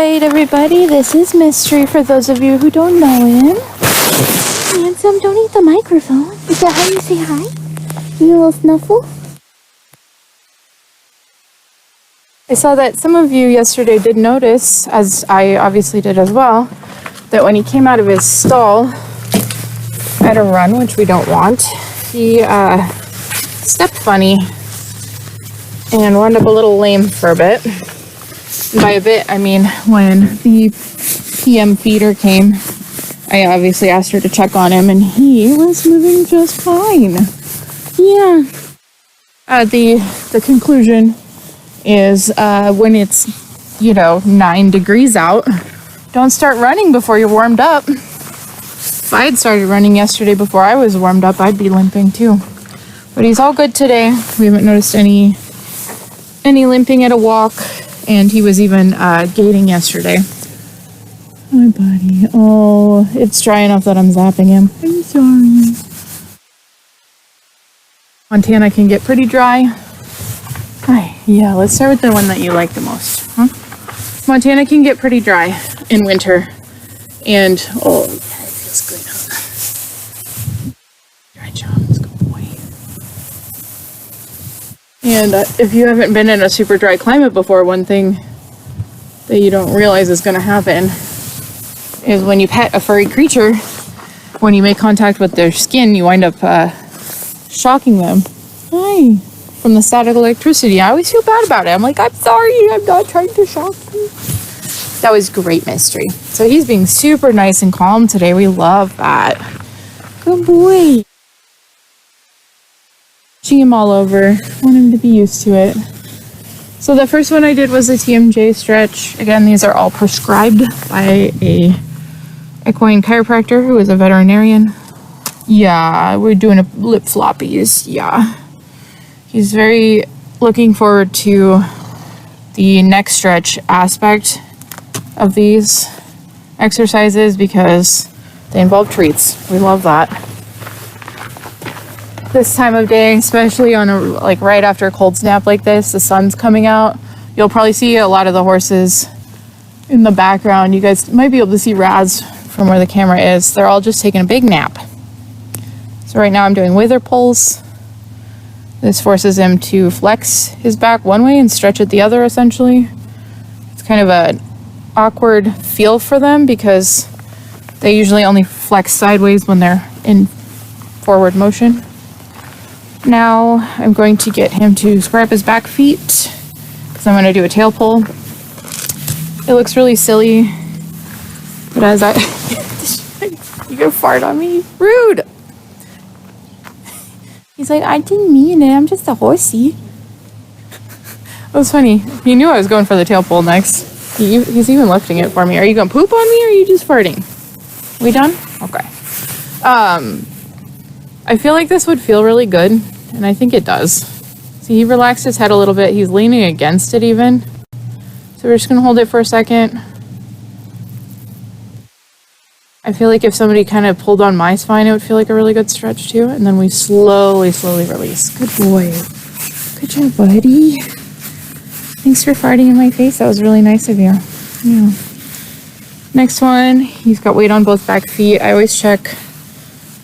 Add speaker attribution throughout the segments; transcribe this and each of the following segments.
Speaker 1: Alright, everybody, this is Mystery for those of you who don't know him. Handsome, don't eat the microphone. Is that how you say hi? You need a little snuffle? I saw that some of you yesterday did notice, as I obviously did as well, that when he came out of his stall at a run, which we don't want, he stepped funny and wound up a little lame for a bit. And by a bit, I mean when the PM feeder came, I obviously asked her to check on him, and he was moving just fine. Yeah. The conclusion is when it's, 9 degrees out, don't start running before you're warmed up. If I had started running yesterday before I was warmed up, I'd be limping too. But he's all good today. We haven't noticed any limping at a walk, and he was even gaiting yesterday. Hi, buddy. Oh, it's dry enough that I'm zapping him. I'm sorry. Montana can get pretty dry. Hi. Yeah, let's start with the one that you like the most. Huh? Montana can get pretty dry in winter. And, it feels good, huh? Dry job, let's go boy. And if you haven't been in a super dry climate before, one thing that you don't realize is going to happen is when you pet a furry creature, when you make contact with their skin, you wind up shocking them. Hi. From the static electricity. I always feel bad about it. I'm like, I'm sorry, I'm not trying to shock you. That was great, Mystery. So he's being super nice and calm today. We love that. Good boy. Pushing him all over. Want him to be used to it. So the first one I did was a TMJ stretch. Again, these are all prescribed by a equine chiropractor who is a veterinarian. Yeah, we're doing a lip floppies. Yeah. He's very looking forward to the neck stretch aspect of these exercises because they involve treats. We love that. This time of day, especially on right after a cold snap like this, the sun's coming out. You'll probably see a lot of the horses in the background. You guys might be able to see Raz from where the camera is. They're all just taking a big nap. So right now I'm doing wither pulls. This forces him to flex his back one way and stretch it the other, essentially. It's kind of an awkward feel for them because they usually only flex sideways when they're in forward motion. Now I'm going to get him to square up his back feet because I'm going to do a tail pull. It looks really silly, but as you're gonna fart on me? Rude! He's like, I didn't mean it, I'm just a horsey. It was funny. He knew I was going for the tail pull next. He's even lifting it for me. Are you gonna poop on me or are you just farting? We done? Okay. I feel like this would feel really good, and I think it does. See, he relaxed his head a little bit. He's leaning against it even. So we're just gonna hold it for a second. I feel like if somebody kind of pulled on my spine, it would feel like a really good stretch too. And then we slowly release. Good boy. Good job, buddy. Thanks for farting in my face. That was really nice of you. Yeah. Next one, he's got weight on both back feet. I always check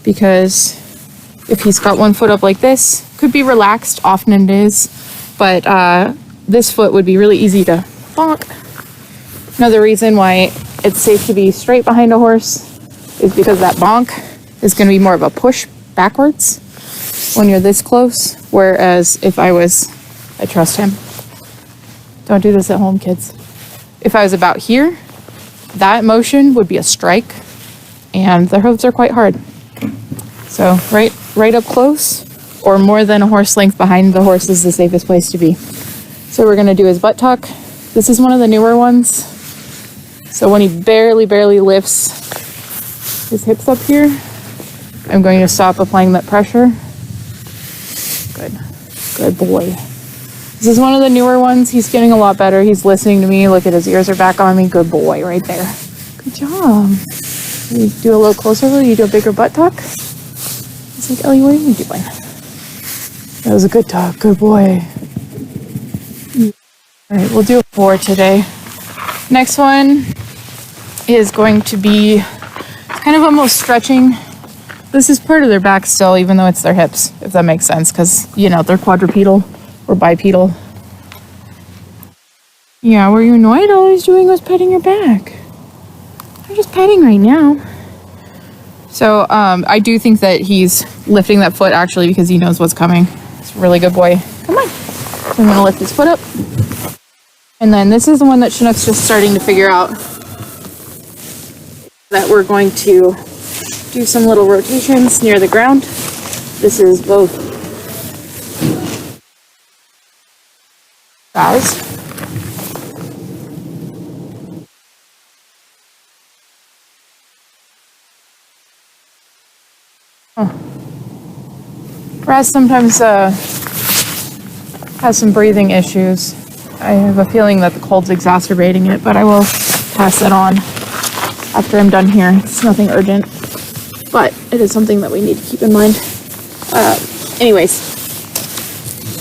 Speaker 1: because if he's got one foot up like this, could be relaxed, often it is, but this foot would be really easy to bonk. Another reason why it's safe to be straight behind a horse is because that bonk is going to be more of a push backwards when you're this close, whereas if I trust him. Don't do this at home, kids. If I was about here, that motion would be a strike, and the hooves are quite hard. So right up close, or more than a horse length behind the horse is the safest place to be. So we're going to do his butt tuck. This is one of the newer ones. So when he barely lifts his hips up here, I'm going to stop applying that pressure. Good boy. This is one of the newer ones. He's getting a lot better. He's listening to me. Look at his ears are back on me. Good boy right there. Good job. You do a little closer, you do a bigger butt tuck. He's like, Ellie, what are you doing? That was a good tuck. Good boy. All right, we'll do a 4 today. Next one is going to be kind of almost stretching. This is part of their back still, even though it's their hips, if that makes sense, because, you know, they're quadrupedal or bipedal. Yeah, were you annoyed? All I was doing was petting your back. I'm just petting right now. So I do think that he's lifting that foot actually because he knows what's coming. It's a really good boy. Come on. So I'm going to lift his foot up. And then this is the one that Chinook's just starting to figure out that we're going to do some little rotations near the ground. This is both guys. Raz sometimes has some breathing issues. I have a feeling that the cold's exacerbating it, but I will pass that on after I'm done here. It's nothing urgent, but it is something that we need to keep in mind. Anyways,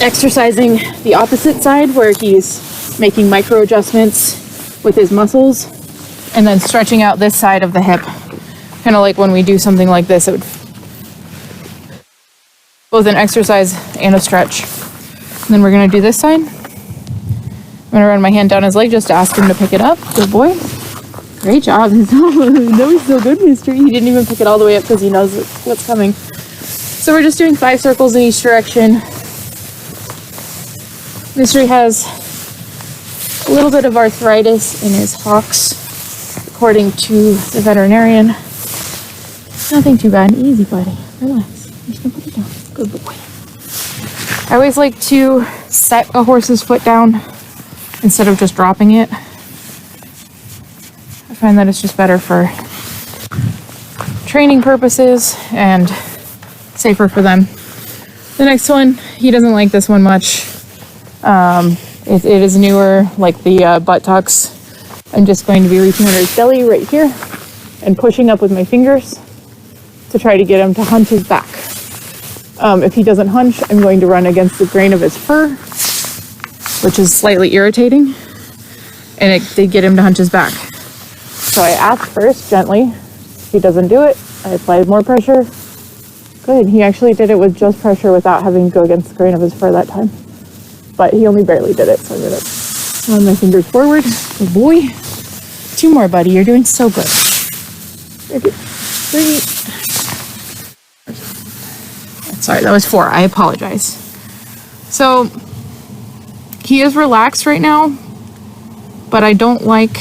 Speaker 1: exercising the opposite side where he's making micro adjustments with his muscles, and then stretching out this side of the hip. Kind of like when we do something like this, it would both an exercise and a stretch. And then we're gonna do this side. I'm gonna run my hand down his leg just to ask him to pick it up. Good boy. Great job. No, he's so good, Mystery. He didn't even pick it all the way up because he knows what's coming. So we're just doing 5 circles in each direction. Mystery has a little bit of arthritis in his hocks, according to the veterinarian. Nothing too bad. Easy, buddy. Relax. I'm just gonna put it down. Good boy. I always like to set a horse's foot down instead of just dropping it. I find that it's just better for training purposes and safer for them. The next one, he doesn't like this one much. It is newer, like the buttocks. I'm just going to be reaching under his belly right here and pushing up with my fingers to try to get him to hunch his back. If he doesn't hunch, I'm going to run against the grain of his fur, which is slightly irritating, and it did get him to hunch his back. So I ask first, gently. If he doesn't do it, I applied more pressure. Good, he actually did it with just pressure without having to go against the grain of his fur that time. But he only barely did it, so I'm gonna run my fingers forward. Good boy. 2 more, buddy, you're doing so good. Very good. 3. Sorry, that was 4. I apologize. So, he is relaxed right now, but I don't like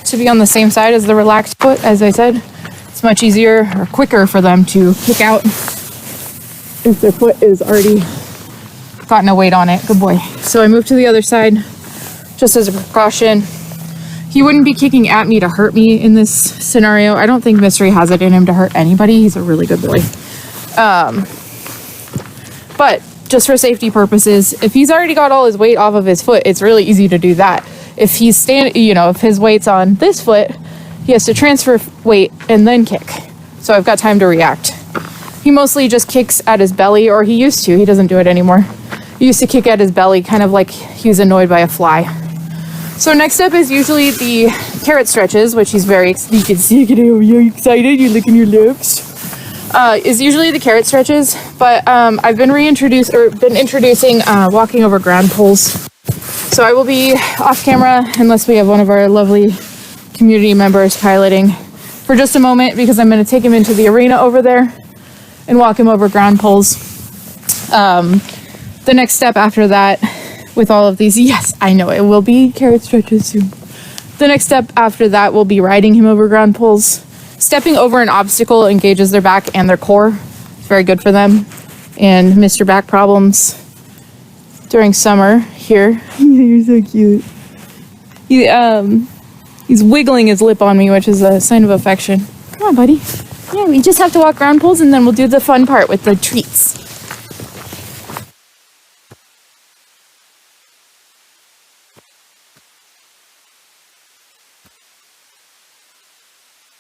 Speaker 1: to be on the same side as the relaxed foot. As I said, it's much easier or quicker for them to kick out if their foot is already gotten a weight on it. Good boy. So I moved to the other side just as a precaution. He wouldn't be kicking at me to hurt me in this scenario. I don't think Mystery has it in him to hurt anybody. He's a really good boy. But just for safety purposes, if he's already got all his weight off of his foot, it's really easy to do that. If he's if his weight's on this foot, he has to transfer weight and then kick. So I've got time to react. He mostly just kicks at his belly, or he used to. He doesn't do it anymore. He used to kick at his belly, kind of like he was annoyed by a fly. So next up is usually the carrot stretches, which he's very, you can see, you're excited, you're licking your lips. Is usually the carrot stretches, but I've been introducing walking over ground poles. So I will be off camera unless we have one of our lovely community members piloting for just a moment, because I'm going to take him into the arena over there and walk him over ground poles. The next step after that with all of these, yes, I know it will be carrot stretches soon. The next step after that will be riding him over ground poles. Stepping over an obstacle engages their back and their core. It's very good for them. And Mr. Back problems during summer here. You're so cute. He's wiggling his lip on me, which is a sign of affection. Come on, buddy. Yeah, we just have to walk ground poles and then we'll do the fun part with the treats.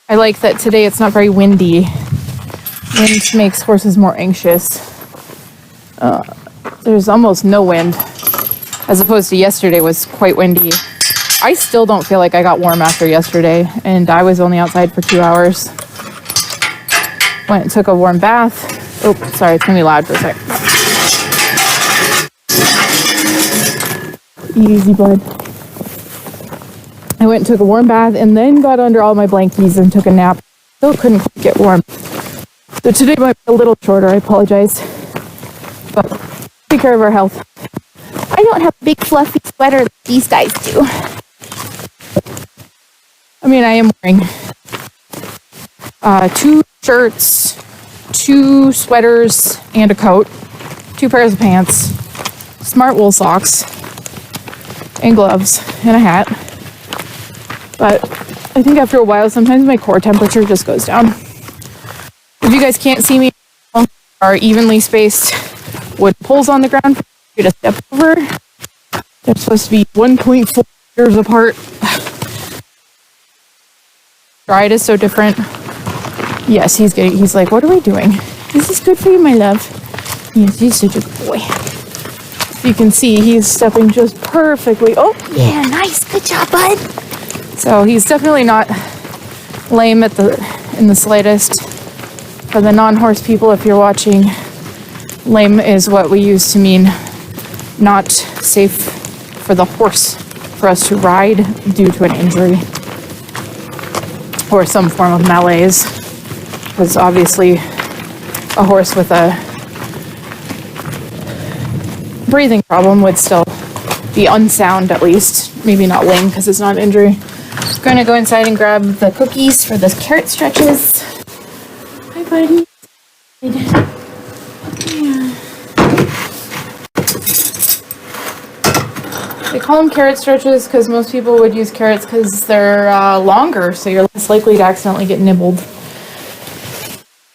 Speaker 1: I like that today it's not very windy. Wind makes horses more anxious. There's almost no wind, as opposed to yesterday was quite windy. I still don't feel like I got warm after yesterday, and I was only outside for 2 hours. Went and took a warm bath. Oh, sorry, it's gonna be loud for a sec. Easy, bud. I went and took a warm bath and then got under all my blankies and took a nap. Still couldn't get warm. So today might be a little shorter, I apologize. But take care of our health. I don't have a big fluffy sweater like these guys do. I mean, I am wearing 2 shirts, 2 sweaters and a coat, 2 pairs of pants, smart wool socks, and gloves, and a hat. But I think after a while, sometimes my core temperature just goes down. If you guys can't see me, there are evenly spaced wood poles on the ground for you to step over. They're supposed to be 1.4 meters apart. Stride is so different. Yes, he's like, what are we doing? This is good for you, my love. Yes, he's such a good boy. You can see he's stepping just perfectly. Oh, yeah, nice. Good job, bud. So he's definitely not lame in the slightest. For the non-horse people, if you're watching, lame is what we use to mean not safe for the horse for us to ride due to an injury or some form of malaise. Because obviously a horse with a breathing problem would still be unsound, at least. Maybe not lame because it's not an injury. I'm going to go inside and grab the cookies for the carrot stretches. Hi, buddy. Yeah. They call them carrot stretches because most people would use carrots because they're longer, so you're less likely to accidentally get nibbled.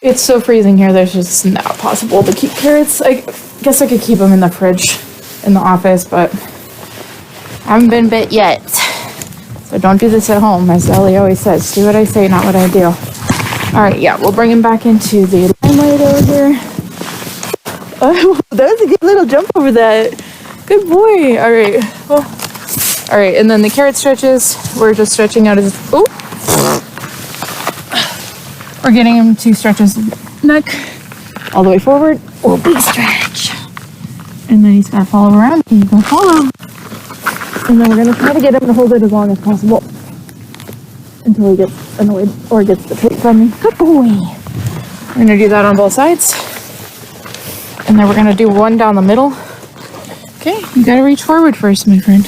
Speaker 1: It's so freezing here, there's just not possible to keep carrots. I guess I could keep them in the fridge in the office, but I haven't been bit yet. So don't do this at home, as Ellie always says. Do what I say, not what I do. Alright, yeah, we'll bring him back into the limelight over here. Oh, that was a good little jump over that. Good boy. Alright. Well, alright, and then the carrot stretches, we're just stretching out his... Oh! We're getting him to stretch his neck all the way forward. Oh, big stretch. And then he's got to follow around. He's going to follow. And then we're going to try to get him to hold it as long as possible until he gets annoyed or gets the treat from me. Good boy. We're going to do that on both sides. And then we're going to do one down the middle. Okay, you got to reach forward first, my friend.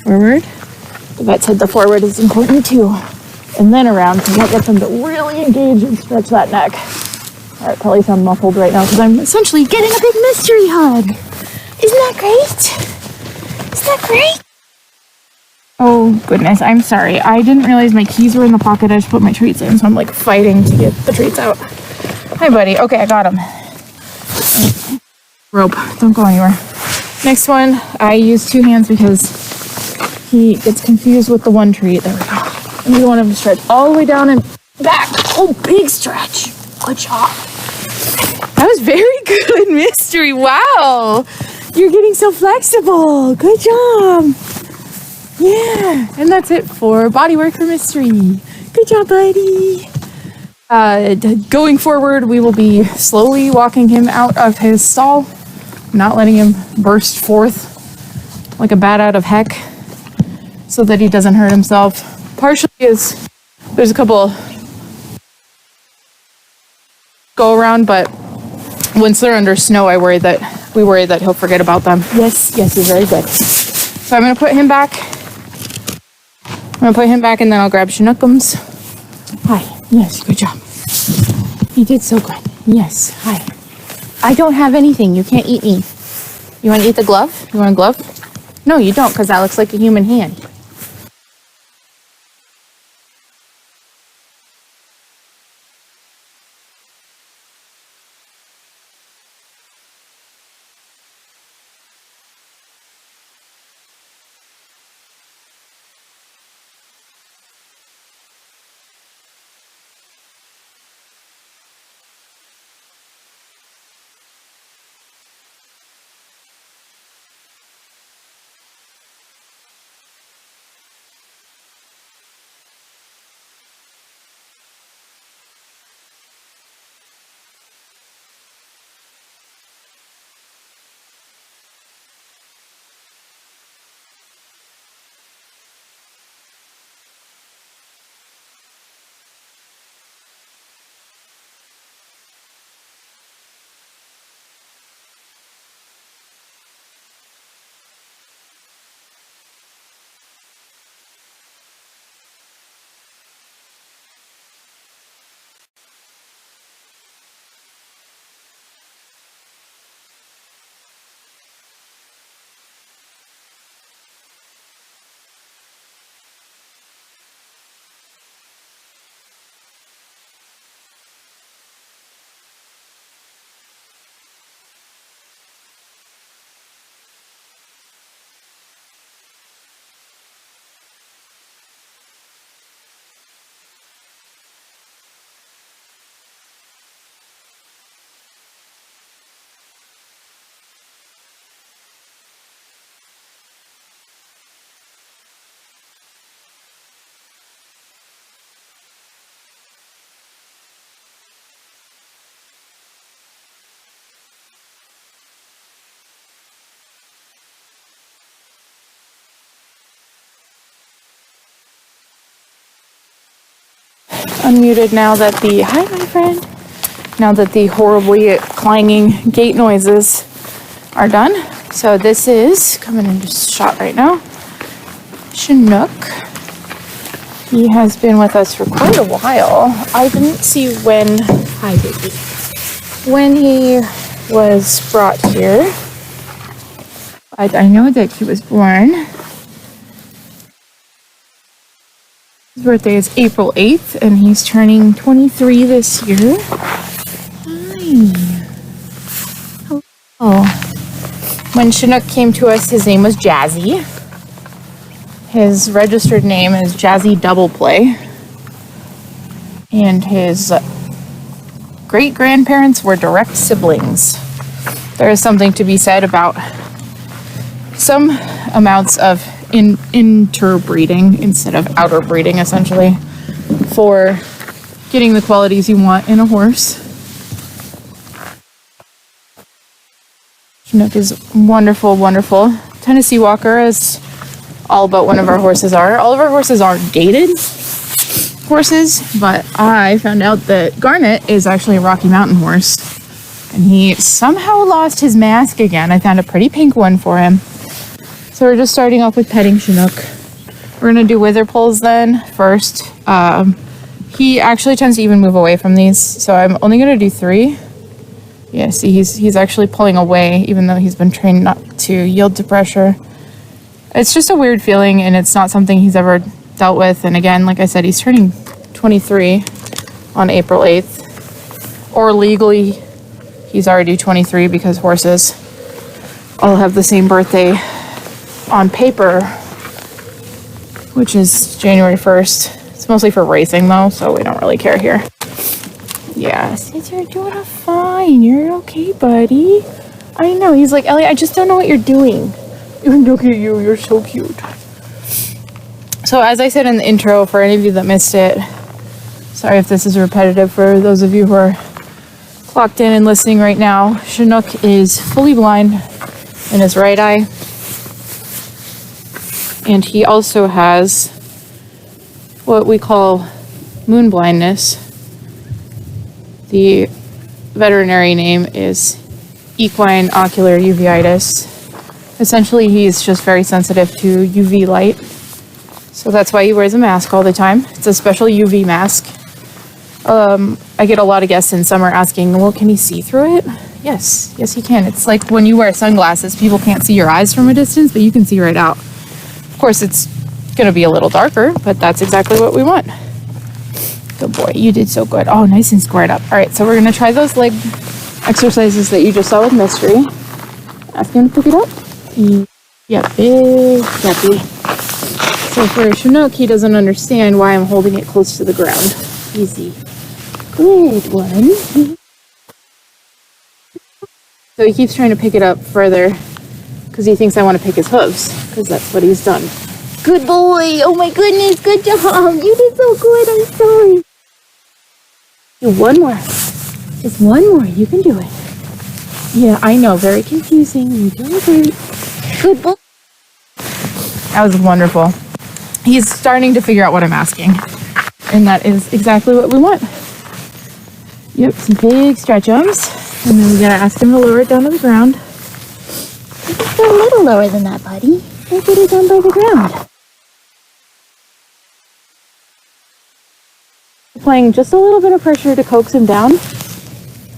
Speaker 1: Forward. The vet said the forward is important too. And then around, because that gets them to really engage and stretch that neck. All right, probably sound muffled right now because I'm essentially getting a big mystery hug. Isn't that great? Isn't that great? Oh, goodness, I'm sorry. I didn't realize my keys were in the pocket. I just put my treats in, so I'm like fighting to get the treats out. Hi, buddy. Okay, I got him. Rope. Don't go anywhere. Next one, I use 2 hands because he gets confused with the one treat. There we go. And you want him to stretch all the way down and back. Oh, big stretch. Good job. That was very good, Mystery. Wow. You're getting so flexible. Good job. Yeah. And that's it for body work for Mystery. Good job, buddy. Going forward, we will be slowly walking him out of his stall, not letting him burst forth like a bat out of heck so that he doesn't hurt himself. Partially is there's a couple go around, but once they're under snow, we worry that he'll forget about them. Yes, you're very good. So I'm gonna put him back. And then I'll grab Chinookums. Hi. Yes, good job. You did so good. Yes. Hi. I don't have anything. You can't eat me. You want to eat the glove? You want a glove? No, you don't, because that looks like a human hand. unmuted now that hi my friend, now that the horribly clanging gate noises are done. So this is coming into shot right now. Chinook. He has been with us for quite a while. I didn't see when he was brought here, but I know that he was born. His birthday is April 8th, and he's turning 23 this year. Hi. Oh. When Chinook came to us, his name was Jazzy. His registered name is Jazzy Double Play. And his great-grandparents were direct siblings. There is something to be said about some amounts of interbreeding instead of outer breeding, essentially, for getting the qualities you want in a horse. Chinook is wonderful, wonderful. Tennessee Walker, as all but one of our horses are. All of our horses aren't dated horses, but I found out that Garnet is actually a Rocky Mountain horse, and he somehow lost his mask again. I found a pretty pink one for him. So we're just starting off with petting Chinook. We're gonna do wither pulls then first. He actually tends to even move away from these, so I'm only gonna do 3. Yeah, see, he's actually pulling away, even though he's been trained not to yield to pressure. It's just a weird feeling, and it's not something he's ever dealt with. And again, like I said, he's turning 23 on April 8th. Or legally, he's already 23 because horses all have the same birthday on paper, which is January 1st. It's mostly for racing, though, so we don't really care here. Yes, you're doing fine. You're okay, buddy. I know. He's like, Ellie, I just don't know what you're doing. Look at you. You're so cute. So as I said in the intro, for any of you that missed it, sorry if this is repetitive for those of you who are clocked in and listening right now, Chinook is fully blind in his right eye. And he also has what we call moon blindness. The veterinary name is equine ocular uveitis. Essentially, he's just very sensitive to UV light. So that's why he wears a mask all the time. It's a special UV mask. I get a lot of guests in summer asking, well, can he see through it? Yes, he can. It's like when you wear sunglasses, people can't see your eyes from a distance, but you can see right out. Of course, it's going to be a little darker, but that's exactly what we want. Good boy, you did so good. Oh, nice and squared up. All right, so we're going to try those leg exercises that you just saw with Mystery. Ask him to pick it up. Yeah, big puppy. So for Chinook, he doesn't understand why I'm holding it close to the ground. Easy. Good one. So he keeps trying to pick it up further because he thinks I want to pick his hooves, because that's what he's done. Good boy. Oh my goodness, good job. You did so good. I'm sorry. Do one more. Just one more. You can do it. Yeah, I know. Very confusing. You're doing great. Good boy. That was wonderful. He's starting to figure out what I'm asking. And that is exactly what we want. Yep, some big stretch arms. And then we gotta ask him to lower it down to the ground. Just go a little lower than that, buddy. Don't get it down by the ground. Applying just a little bit of pressure to coax him down.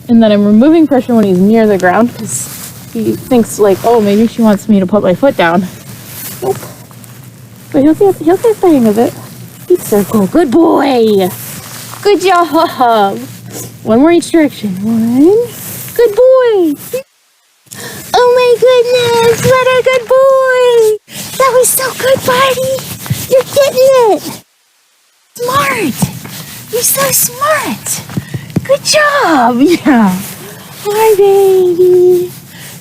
Speaker 1: And then I'm removing pressure when he's near the ground because he thinks like, oh, maybe she wants me to put my foot down. Nope. But he'll get the hang of it. Deep circle. Good boy. Good job. One more each direction. One. Good boy. Oh my goodness. What a good boy. That was so good, buddy. You're getting it. Smart. You're so smart. Good job. Yeah. Hi, baby.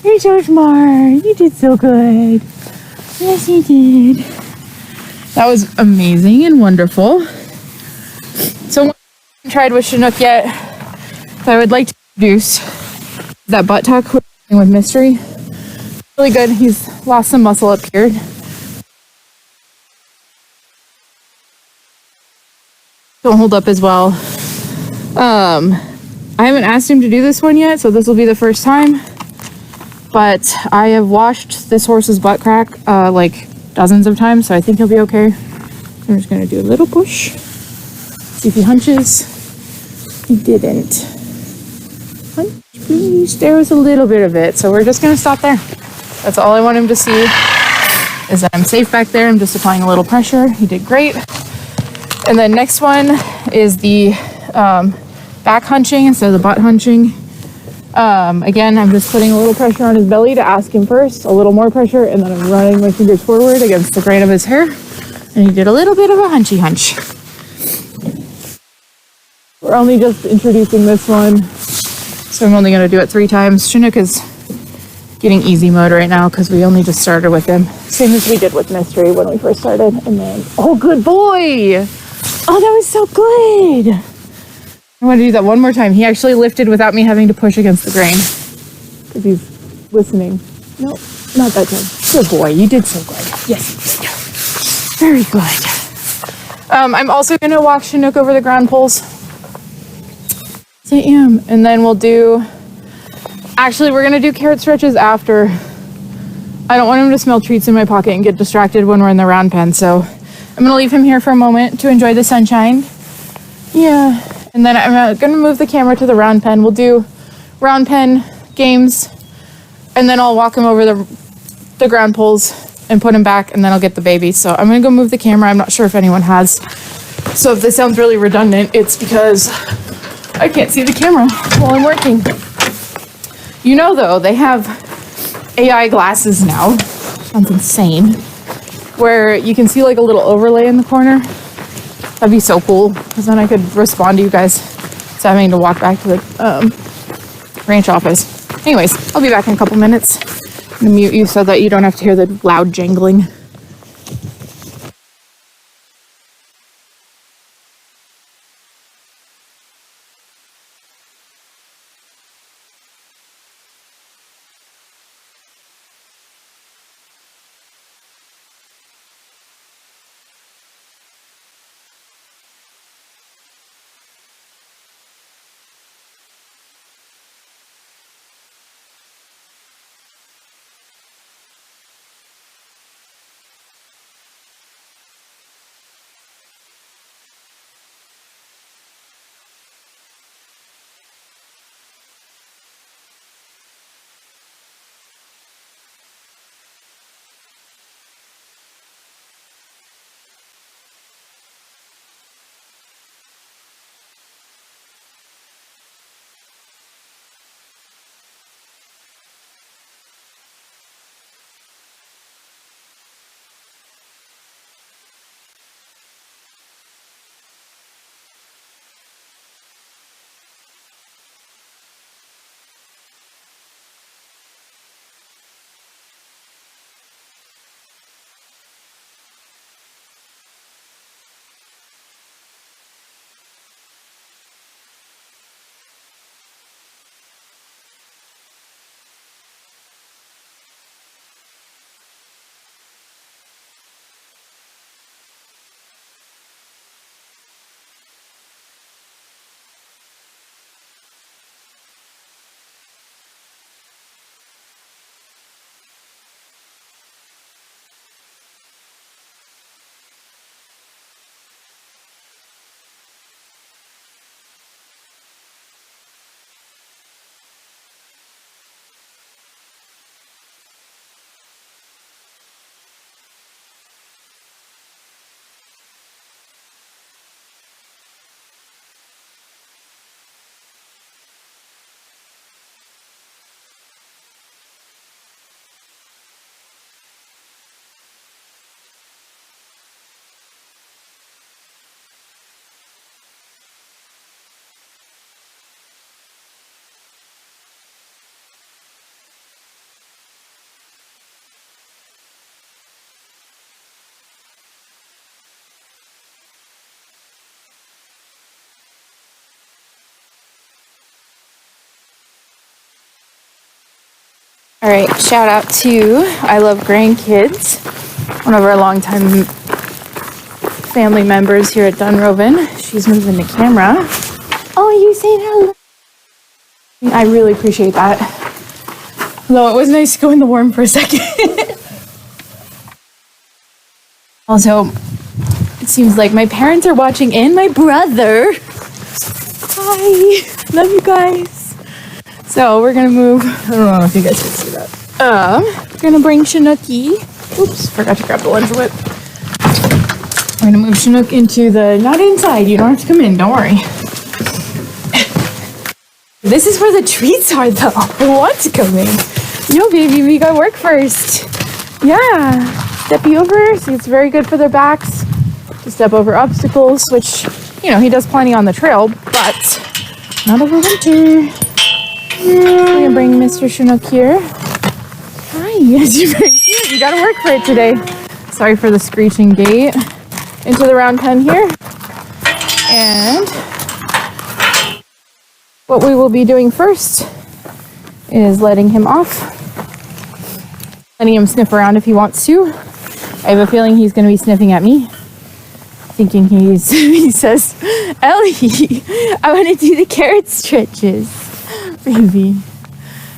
Speaker 1: You're so smart. You did so good. Yes, you did. That was amazing and wonderful. So one I haven't tried with Chinook yet, that I would like to introduce that butt tuck with Mystery. Really good. He's lost some muscle up here. So don't hold up as well. I haven't asked him to do this one yet, so this will be the first time. But I have washed this horse's butt crack like dozens of times, so I think he'll be okay. I'm just gonna do a little push. See if he hunches. He didn't. Hunch, please. There was a little bit of it, so we're just gonna stop there. That's all I want him to see, is that I'm safe back there. I'm just applying a little pressure. He did great. And then next one is the back hunching instead of the butt hunching. Again, I'm just putting a little pressure on his belly to ask him first, a little more pressure, and then I'm running my fingers forward against the grain of his hair. And he did a little bit of a hunchy hunch. We're only just introducing this one, so I'm only going to do it 3 times. Chinook is getting easy mode right now because we only just started with him. Same as we did with Mystery when we first started. And then, oh, good boy! Oh, that was so good! I want to do that one more time. He actually lifted without me having to push against the grain because he's listening. No, not that time. Good boy, you did so good. Yes, very good. I'm also going to walk Chinook over the ground poles. Yes, I am. And then we'll do... Actually, we're going to do carrot stretches after. I don't want him to smell treats in my pocket and get distracted when we're in the round pen, so I'm going to leave him here for a moment to enjoy the sunshine. Yeah. And then I'm going to move the camera to the round pen. We'll do round pen games, and then I'll walk him over the ground poles and put him back, and then I'll get the baby. So I'm going to go move the camera. I'm not sure if anyone has. So if this sounds really redundant, it's because I can't see the camera while I'm working. You know, though, they have AI glasses now. Sounds insane. Where you can see like a little overlay in the corner. That'd be so cool, because then I could respond to you guys instead of having to walk back to the ranch office. Anyways, I'll be back in a couple minutes. I'm gonna mute you so that you don't have to hear the loud jangling. All right, shout out to I Love Grandkids, one of our longtime family members here at Dunrovin. She's moving the camera. Oh, you saying hello? I really appreciate that. Although it was nice to go in the warm for a second. Also, it seems like my parents are watching and my brother. Hi, love you guys. So we're gonna move. I don't know if you guys can see that. We're gonna bring Chinookie. Oops, forgot to grab the lunch whip. We're gonna move Chinook into the, not inside, you don't have to come in, don't worry. This is where the treats are though. I want to come in. No baby, we gotta work first. Yeah, step you over, so it's very good for their backs. To step over obstacles, which, you know, he does plenty on the trail, but not over winter. We're gonna bring Mr. Chinook here. Hi, yes, you're very cute. You gotta work for it today. Sorry for the screeching gate. Into the round pen here. And what we will be doing first is letting him off. Letting him sniff around if he wants to. I have a feeling he's gonna be sniffing at me. Thinking he says, Ellie, I want to do the carrot stretches. Baby.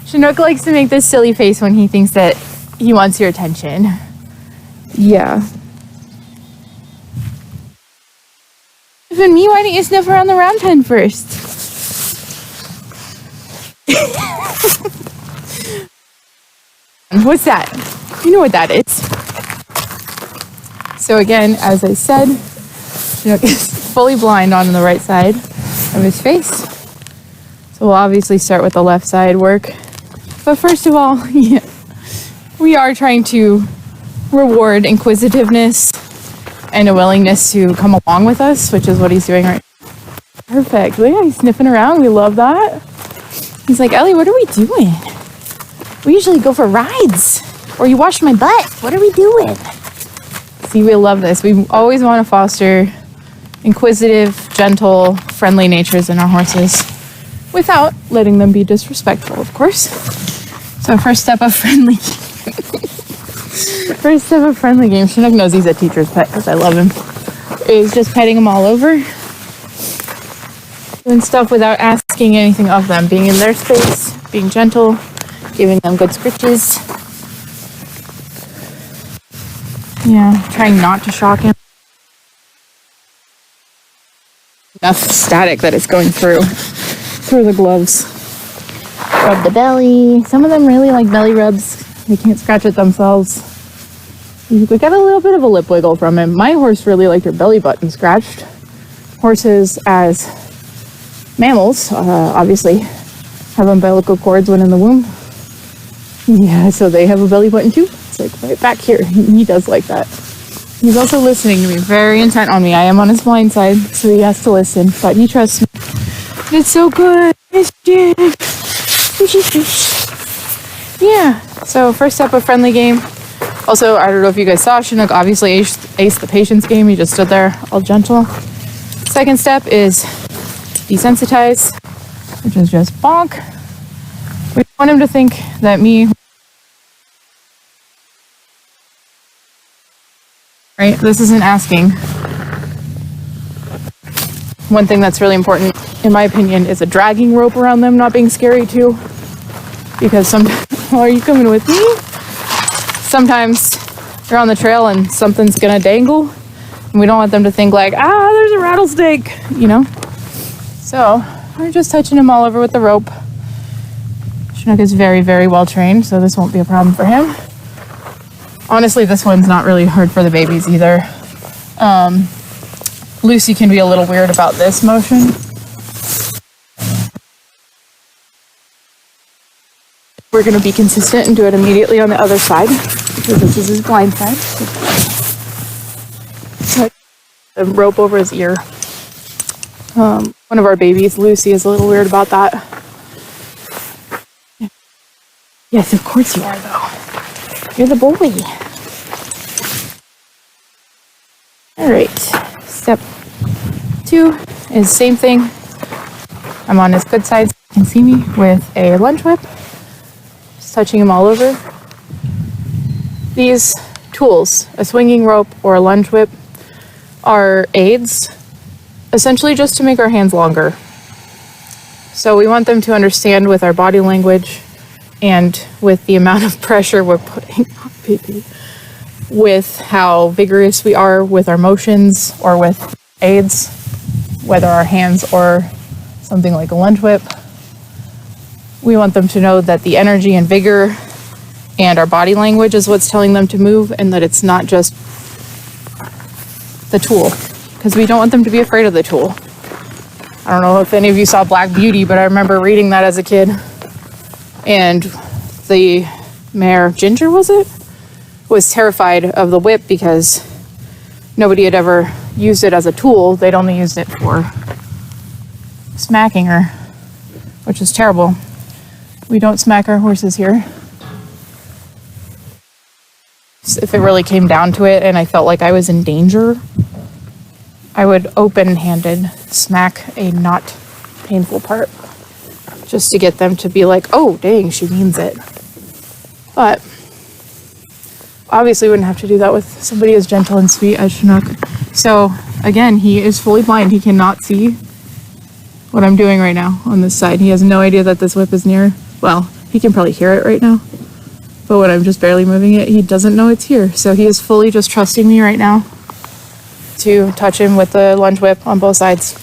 Speaker 1: Chinook likes to make this silly face when he thinks that he wants your attention. Yeah. Even me, why don't you sniff around the round pen first? What's that? You know what that is. So again, as I said, Chinook is fully blind on the right side of his face. So we'll obviously start with the left side work. But first of all, yeah, we are trying to reward inquisitiveness and a willingness to come along with us, which is what he's doing right now. Perfect. Look at, he's sniffing around. We love that. He's like, Ellie, what are we doing? We usually go for rides. Or you wash my butt. What are we doing? See, we love this. We always want to foster inquisitive, gentle, friendly natures in our horses without letting them be disrespectful, of course. So first step of friendly game. Chinook knows he's a teacher's pet because I love him. Is just petting him all over. Doing stuff without asking anything of them. Being in their space, being gentle, giving them good scritches. Yeah, trying not to shock him. Enough static that it's going through the gloves. Rub the belly. Some of them really like belly rubs. They can't scratch it themselves. We got a little bit of a lip wiggle from him. My horse really liked her belly button scratched. Horses, as mammals, obviously have umbilical cords when in the womb. Yeah, so they have a belly button too. It's like right back here. He does like that. He's also listening to me, very intent on me. I am on his blind side, so he has to listen, but he trusts me. It's so good. It's good. Yeah, so first step of friendly game. Also, I don't know if you guys saw, Chinook obviously aced the patience game. He just stood there all gentle. Second step is desensitize, which is just bonk. We want him to think that me... Right? This isn't asking. One thing that's really important, in my opinion, is a dragging rope around them not being scary too. Because sometimes... Oh, are you coming with me? Sometimes they're on the trail and something's gonna dangle. And we don't want them to think like, there's a rattlesnake, you know? So, we're just touching him all over with the rope. Chinook is very, very well trained, so this won't be a problem for him. Honestly, this one's not really hard for the babies either. Lucy can be a little weird about this motion. We're going to be consistent and do it immediately on the other side, because this is his blind side. The rope over his ear. One of our babies, Lucy, is a little weird about that. Yes, of course you are, though. You're the boy. All right. Step 2 is same thing. I'm on his good side so he can see me with a lunge whip. Just touching him all over. These tools, a swinging rope or a lunge whip, are aids, essentially just to make our hands longer. So we want them to understand with our body language and with the amount of pressure we're putting on baby, with how vigorous we are with our motions or with aids, whether our hands or something like a lunge whip. We want them to know that the energy and vigor and our body language is what's telling them to move, and that it's not just the tool, because we don't want them to be afraid of the tool. I don't know if any of you saw Black Beauty, but I remember reading that as a kid, and the mare, Ginger was it, was terrified of the whip because nobody had ever used it as a tool. They'd only used it for smacking her, which is terrible. We don't smack our horses here. If it really came down to it and I felt like I was in danger, I would open-handed smack a not painful part, just to get them to be like, oh, dang, she means it. But obviously wouldn't have to do that with somebody as gentle and sweet as Chinook. So again, he is fully blind. He cannot see what I'm doing right now on this side. He has no idea that this whip is near. Well, he can probably hear it right now, but when I'm just barely moving it, he doesn't know it's here. So he is fully just trusting me right now to touch him with the lunge whip on both sides.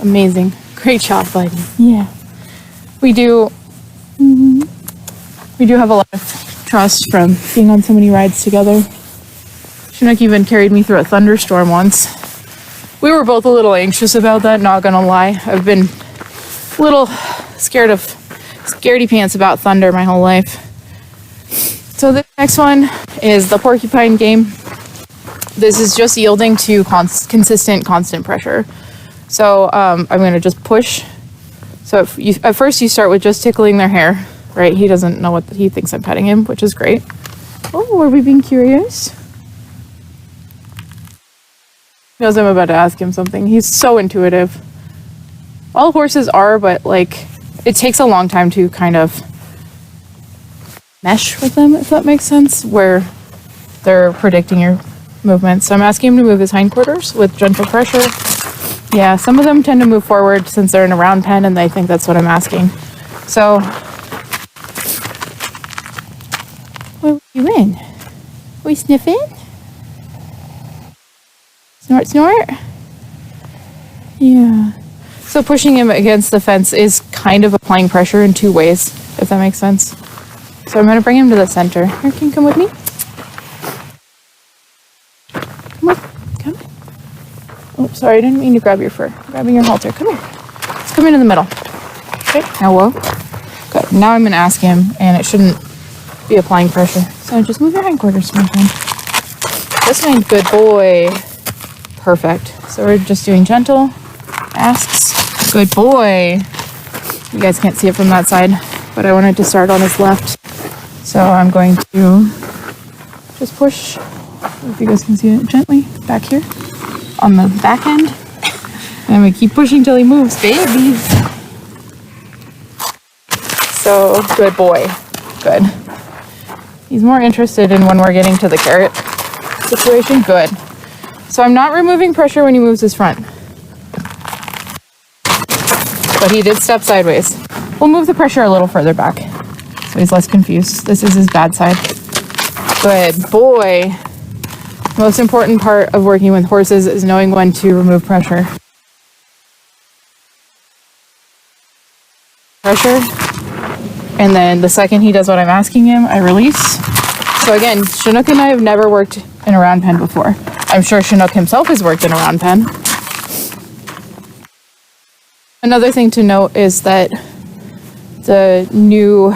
Speaker 1: Amazing. Great job, buddy. Yeah. We do have a lot of trust from being on so many rides together. Chinook even carried me through a thunderstorm once. We were both a little anxious about that, not gonna lie. I've been a little scaredy pants about thunder my whole life. So the next one is the porcupine game. This is just yielding to constant pressure. So I'm gonna just push. So at first you start with just tickling their hair, right? He doesn't know he thinks I'm petting him, which is great. Oh, are we being curious? He knows I'm about to ask him something. He's so intuitive. All horses are, but like, it takes a long time to kind of mesh with them, if that makes sense, where they're predicting your movements. So I'm asking him to move his hindquarters with gentle pressure. Yeah, some of them tend to move forward since they're in a round pen and they think that's what I'm asking. So, what are you in? Are we sniffing? Snort, snort? Yeah. So pushing him against the fence is kind of applying pressure in two ways, if that makes sense. So I'm going to bring him to the center. Here, can you come with me? Come on, come. Oh, sorry, I didn't mean to grab your fur. I'm grabbing your halter. Come here. Let's come into the middle. Okay, now whoa. Good. Now I'm going to ask him, and it shouldn't be applying pressure. So just move your hindquarters, my friend. This way, good boy. Perfect. So we're just doing gentle asks. Good boy. You guys can't see it from that side, but I wanted to start on his left. So I'm going to just push, if you guys can see it, gently back here on the back end. And we keep pushing till he moves, baby. So good boy. Good. He's more interested in when we're getting to the carrot situation. Good. So I'm not removing pressure when he moves his front. But he did step sideways. We'll move the pressure a little further back so he's less confused. This is his bad side. Good boy. Most important part of working with horses is knowing when to remove pressure. Pressure. And then the second he does what I'm asking him, I release. So again, Chinook and I have never worked in a round pen before. I'm sure Chinook himself has worked in a round pen. Another thing to note is that the new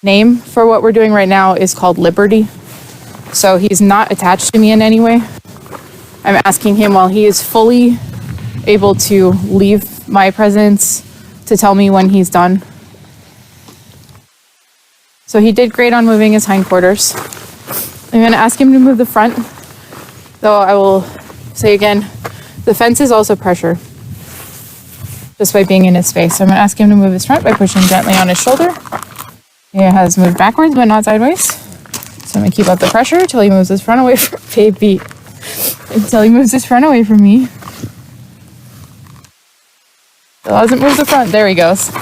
Speaker 1: name for what we're doing right now is called Liberty. So he's not attached to me in any way. I'm asking him while he is fully able to leave my presence to tell me when he's done. So he did great on moving his hindquarters. I'm going to ask him to move the front, though I will say again, the fence is also pressure, just by being in his space. So I'm going to ask him to move his front by pushing gently on his shoulder. He has moved backwards, but not sideways. So I'm gonna keep up the pressure until he moves his front away from baby. Until he moves his front away from me. Still hasn't moved the front. There he goes.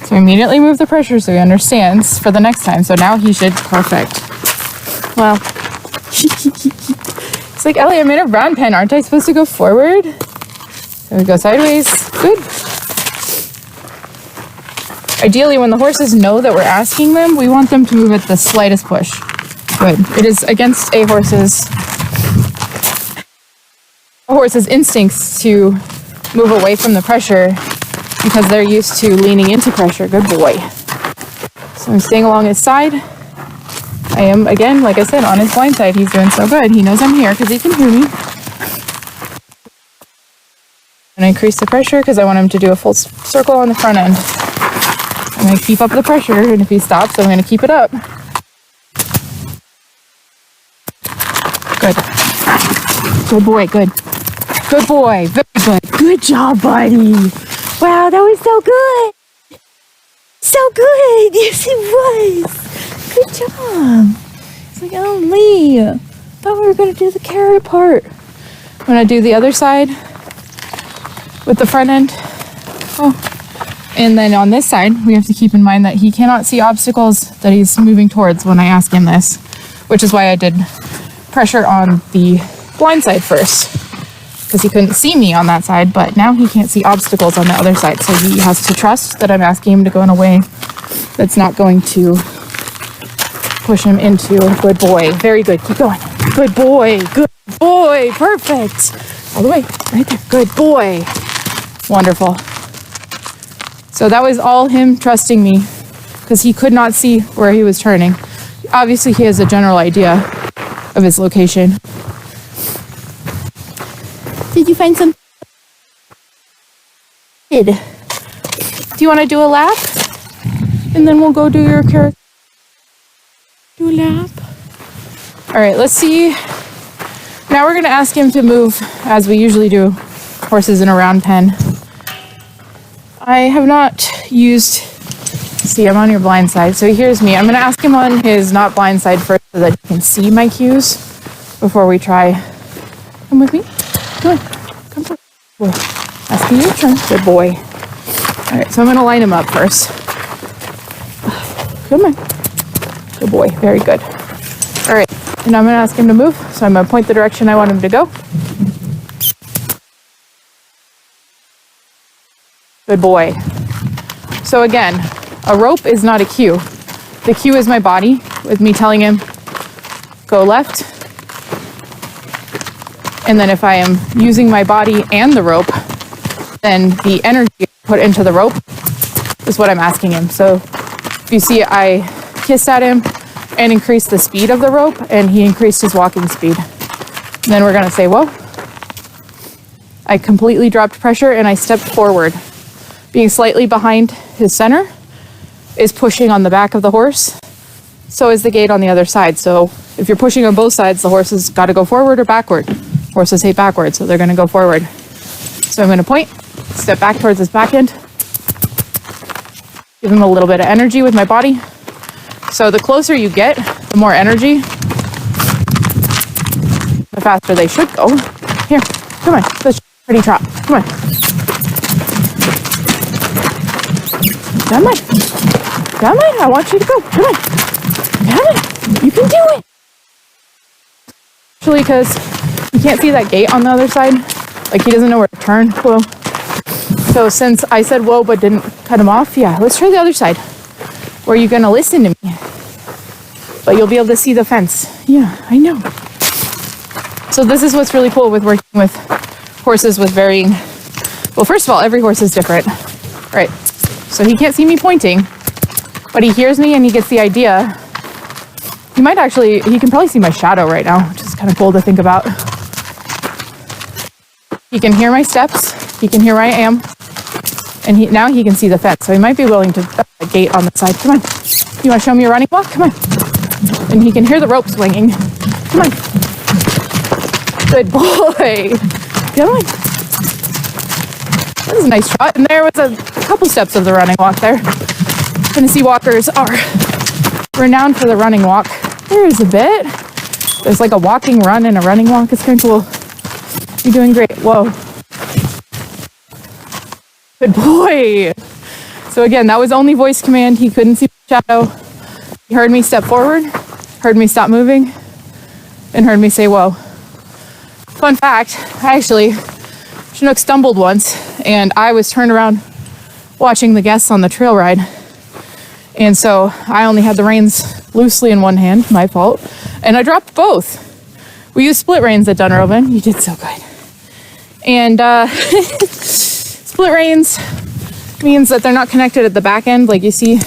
Speaker 1: So immediately move the pressure so he understands for the next time. So now he should perfect. Well, it's like, Ellie, I'm in a round pen. Aren't I supposed to go forward? So we go sideways. Good. Ideally, when the horses know that we're asking them, we want them to move at the slightest push. Good. It is against a horse's instincts to move away from the pressure because they're used to leaning into pressure. Good boy. So I'm staying along his side. I am, again, like I said, on his blind side. He's doing so good. He knows I'm here because he can hear me. And I increase the pressure because I want him to do a full circle on the front end. I'm going to keep up the pressure, and if he stops, I'm going to keep it up. Good. Good boy, good. Good boy, very good. Good job, buddy. Wow, that was so good. So good. Yes, it was. Good job. It's like, oh, Lee, I thought we were going to do the carrot part. I'm going to do the other side with the front end. Oh. And then on this side, we have to keep in mind that he cannot see obstacles that he's moving towards when I ask him this, which is why I did pressure on the blind side first, because he couldn't see me on that side, but now he can't see obstacles on the other side, so he has to trust that I'm asking him to go in a way that's not going to push him into. Good boy. Very good. Keep going. Good boy. Good boy. Perfect. All the way. Right there. Good boy. Wonderful. So that was all him trusting me because he could not see where he was turning. Obviously, he has a general idea of his location. Did you find some? Do you want to do a lap? And then we'll go do your carrot. Do a lap. All right, let's see. Now we're going to ask him to move as we usually do horses in a round pen. I have not used, see, I'm on your blind side, so he hears me. I'm going to ask him on his not blind side first so that he can see my cues before we try. Come with me. Come on. Come on. Boy. Asking you to turn. Good boy. All right, so I'm going to line him up first. Come on. Good boy. Very good. All right, and I'm going to ask him to move, so I'm going to point the direction I want him to go. Good boy. So again, a rope is not a cue. The cue is my body with me telling him, go left. And then if I am using my body and the rope, then the energy put into the rope is what I'm asking him. So if you see, I kissed at him and increased the speed of the rope, and he increased his walking speed. And then we're going to say, whoa. I completely dropped pressure and I stepped forward. Being slightly behind his center is pushing on the back of the horse. So is the gate on the other side. So if you're pushing on both sides, the horse has got to go forward or backward. Horses hate backward, so they're going to go forward. So I'm going to point, step back towards his back end, give him a little bit of energy with my body. So the closer you get, the more energy, the faster they should go. Here, come on, let's pretty trot. Come on. Come on. Come on, I want you to go. Come on. Come on. You can do it. Actually, because you can't see that gate on the other side. Like, he doesn't know where to turn. Whoa. So since I said whoa but didn't cut him off, yeah, let's try the other side. Where you're going to listen to me. But you'll be able to see the fence. Yeah, I know. So this is what's really cool with working with horses with varying... Well, first of all, every horse is different. Right. So he can't see me pointing, but he hears me and he gets the idea. He can probably see my shadow right now, which is kind of cool to think about. He can hear my steps. He can hear where I am. And now he can see the fence. So he might be willing to the gate on the side. Come on. You want to show me a running walk? Come on. And he can hear the rope swinging. Come on. Good boy. Come on. That was a nice trot. And there was a couple steps of the running walk there. Tennessee walkers are renowned for the running walk. There's a bit. There's like a walking run and a running walk. It's kind of cool. You're doing great. Whoa. Good boy. So again, that was only voice command. He couldn't see the shadow. He heard me step forward, heard me stop moving, and heard me say, whoa. Fun fact, Chinook stumbled once, and I was turned around watching the guests on the trail ride. And so I only had the reins loosely in one hand, my fault, and I dropped both. We used split reins at Dunrovin. You did so good. And split reins means that they're not connected at the back end. Like you see,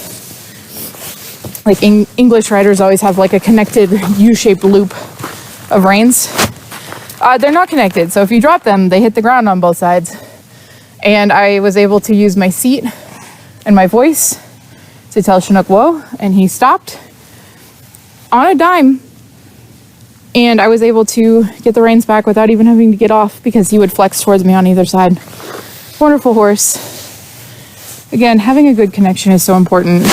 Speaker 1: like English riders always have like a connected U-shaped loop of reins. They're not connected. So if you drop them, they hit the ground on both sides. And I was able to use my seat and my voice to tell Chinook, whoa, and he stopped on a dime. And I was able to get the reins back without even having to get off because he would flex towards me on either side. Wonderful horse. Again, having a good connection is so important.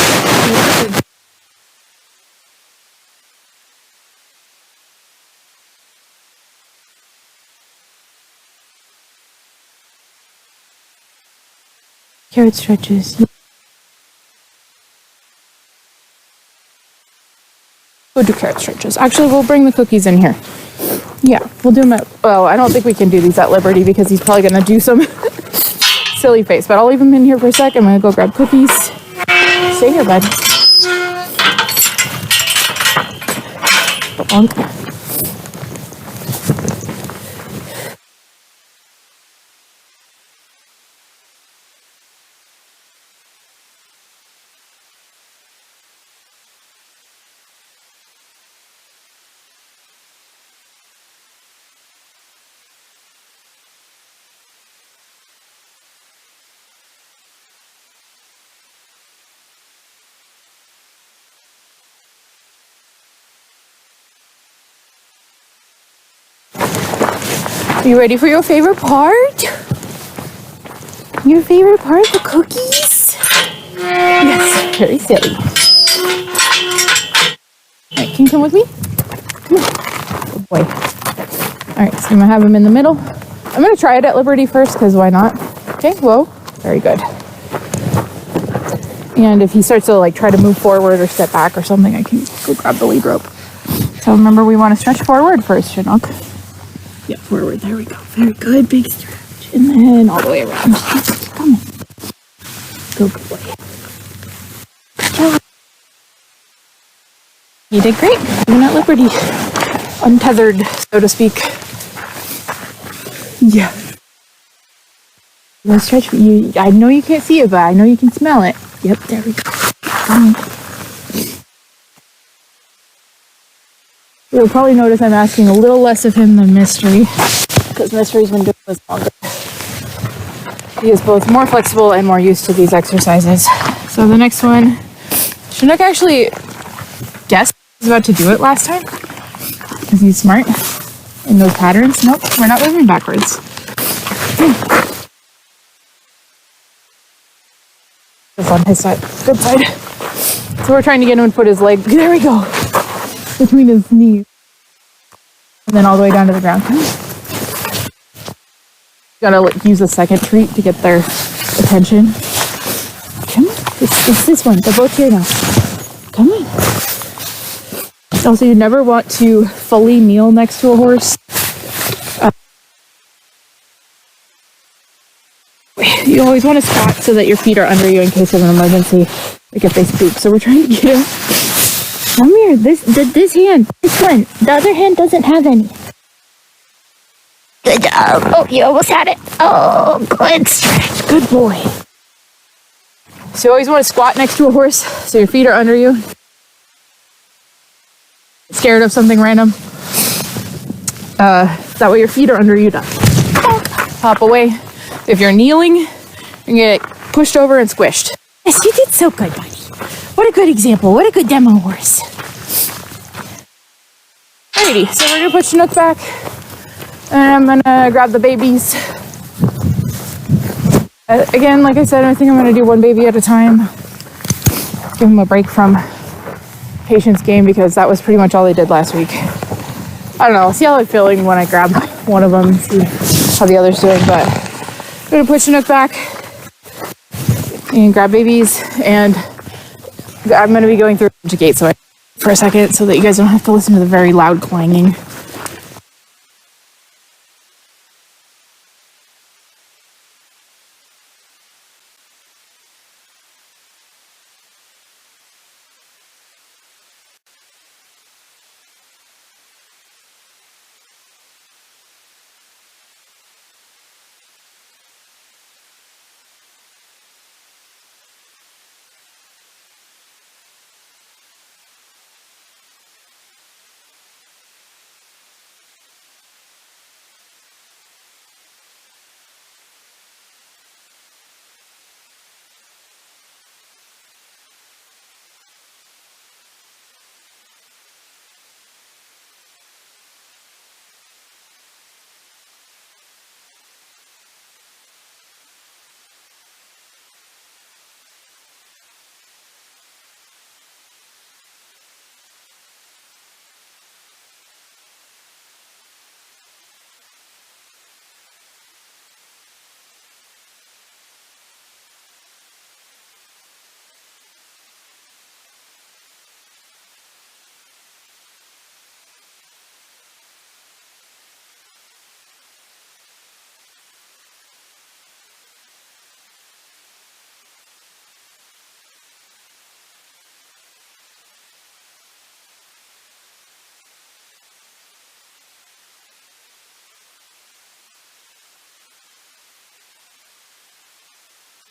Speaker 1: Carrot stretches. We'll do carrot stretches. Actually, we'll bring the cookies in here. Yeah, we'll do them at... Well, I don't think we can do these at Liberty because he's probably going to do some silly face. But I'll leave him in here for a sec. I'm going to go grab cookies. Stay here, bud. You ready for your favorite part? Your favorite part, the cookies? Yes, very silly. Alright, can you come with me? Come on. Good boy. Alright, so I'm gonna have him in the middle. I'm gonna try it at Liberty first, because why not? Okay, whoa. Very good. And if he starts to like try to move forward or step back or something, I can go grab the lead rope. So remember, we want to stretch forward first, Chinook. Yeah, forward. There we go. Very good. Big stretch. And then all the way around. Keep coming. Go, good boy. Good job. You did great. You're not Liberty. Untethered, so to speak. Yeah. You want to stretch? I know you can't see it, but I know you can smell it. Yep, there we go. You'll probably notice I'm asking a little less of him than Mystery, because Mystery's been doing this longer. He is both more flexible and more used to these exercises. So the next one, Chinook actually guessed he was about to do it last time, because he's smart in those patterns. Nope, we're not moving backwards. It's on his side, good side. So we're trying to get him to put his leg, there we go, between his knees. And then all the way down to the ground. Gotta like, use a second treat to get their attention. Come on, it's this one. They're both here now. Come on. Also, you never want to fully kneel next to a horse. You always want to squat so that your feet are under you in case of an emergency, like if they spook. So we're trying to get him. Come here. This hand. This one. The other hand doesn't have any. Good job. Oh, you almost had it. Oh, good stretch. Good boy. So you always want to squat next to a horse so your feet are under you. Scared of something random. That way your feet are under you to hop away. If you're kneeling, you're going to get pushed over and squished. Yes, you did so good, buddy. What a good example. What a good demo horse. Alrighty, so we're going to put Chinook back. And I'm going to grab the babies. Again, like I said, I think I'm going to do one baby at a time. Give him a break from patience game because that was pretty much all they did last week. I don't know. I'll see how I'm feeling when I grab one of them and see how the other's doing. But I'm going to put Chinook back and grab babies. And I'm going to be going through a bunch of gates for a second so that you guys don't have to listen to the very loud clanging.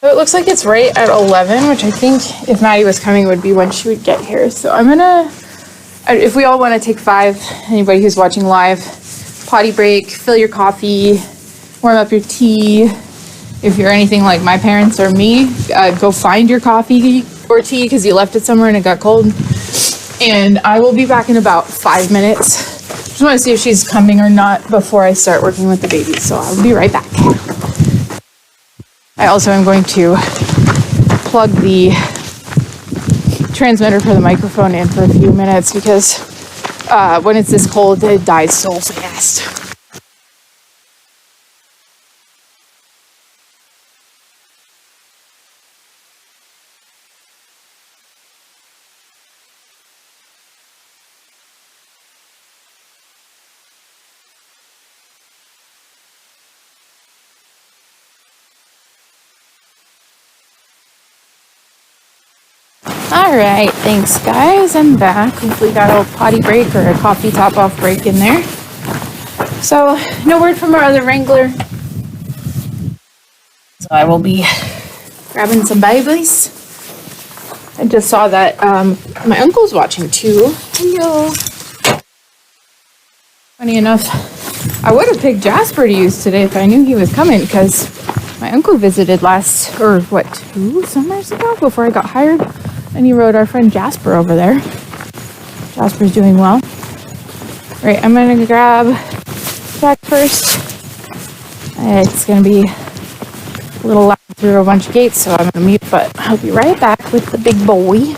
Speaker 1: So it looks like it's right at 11, which I think if Maddie was coming would be when she would get here. So I'm gonna, if we all want to take 5, anybody who's watching live, potty break, fill your coffee, warm up your tea. If you're anything like my parents or me, go find your coffee or tea because you left it somewhere and it got cold. And I will be back in about 5 minutes. Just want to see if she's coming or not before I start working with the baby. So I'll be right back. I also am going to plug the transmitter for the microphone in for a few minutes because when it's this cold, it dies so fast. Alright, thanks guys, I'm back. Hopefully got a little potty break or a coffee top off break in there. So, no word from our other wrangler. So I will be grabbing some babies. I just saw that my uncle's watching too. Hello. Funny enough, I would have picked Jasper to use today if I knew he was coming because my uncle visited 2 summers ago before I got hired. And he rode our friend Jasper over there. Jasper's doing well. Right, I'm gonna grab Jack first. It's gonna be a little loud through a bunch of gates, so I'm gonna mute, but I'll be right back with the big boy.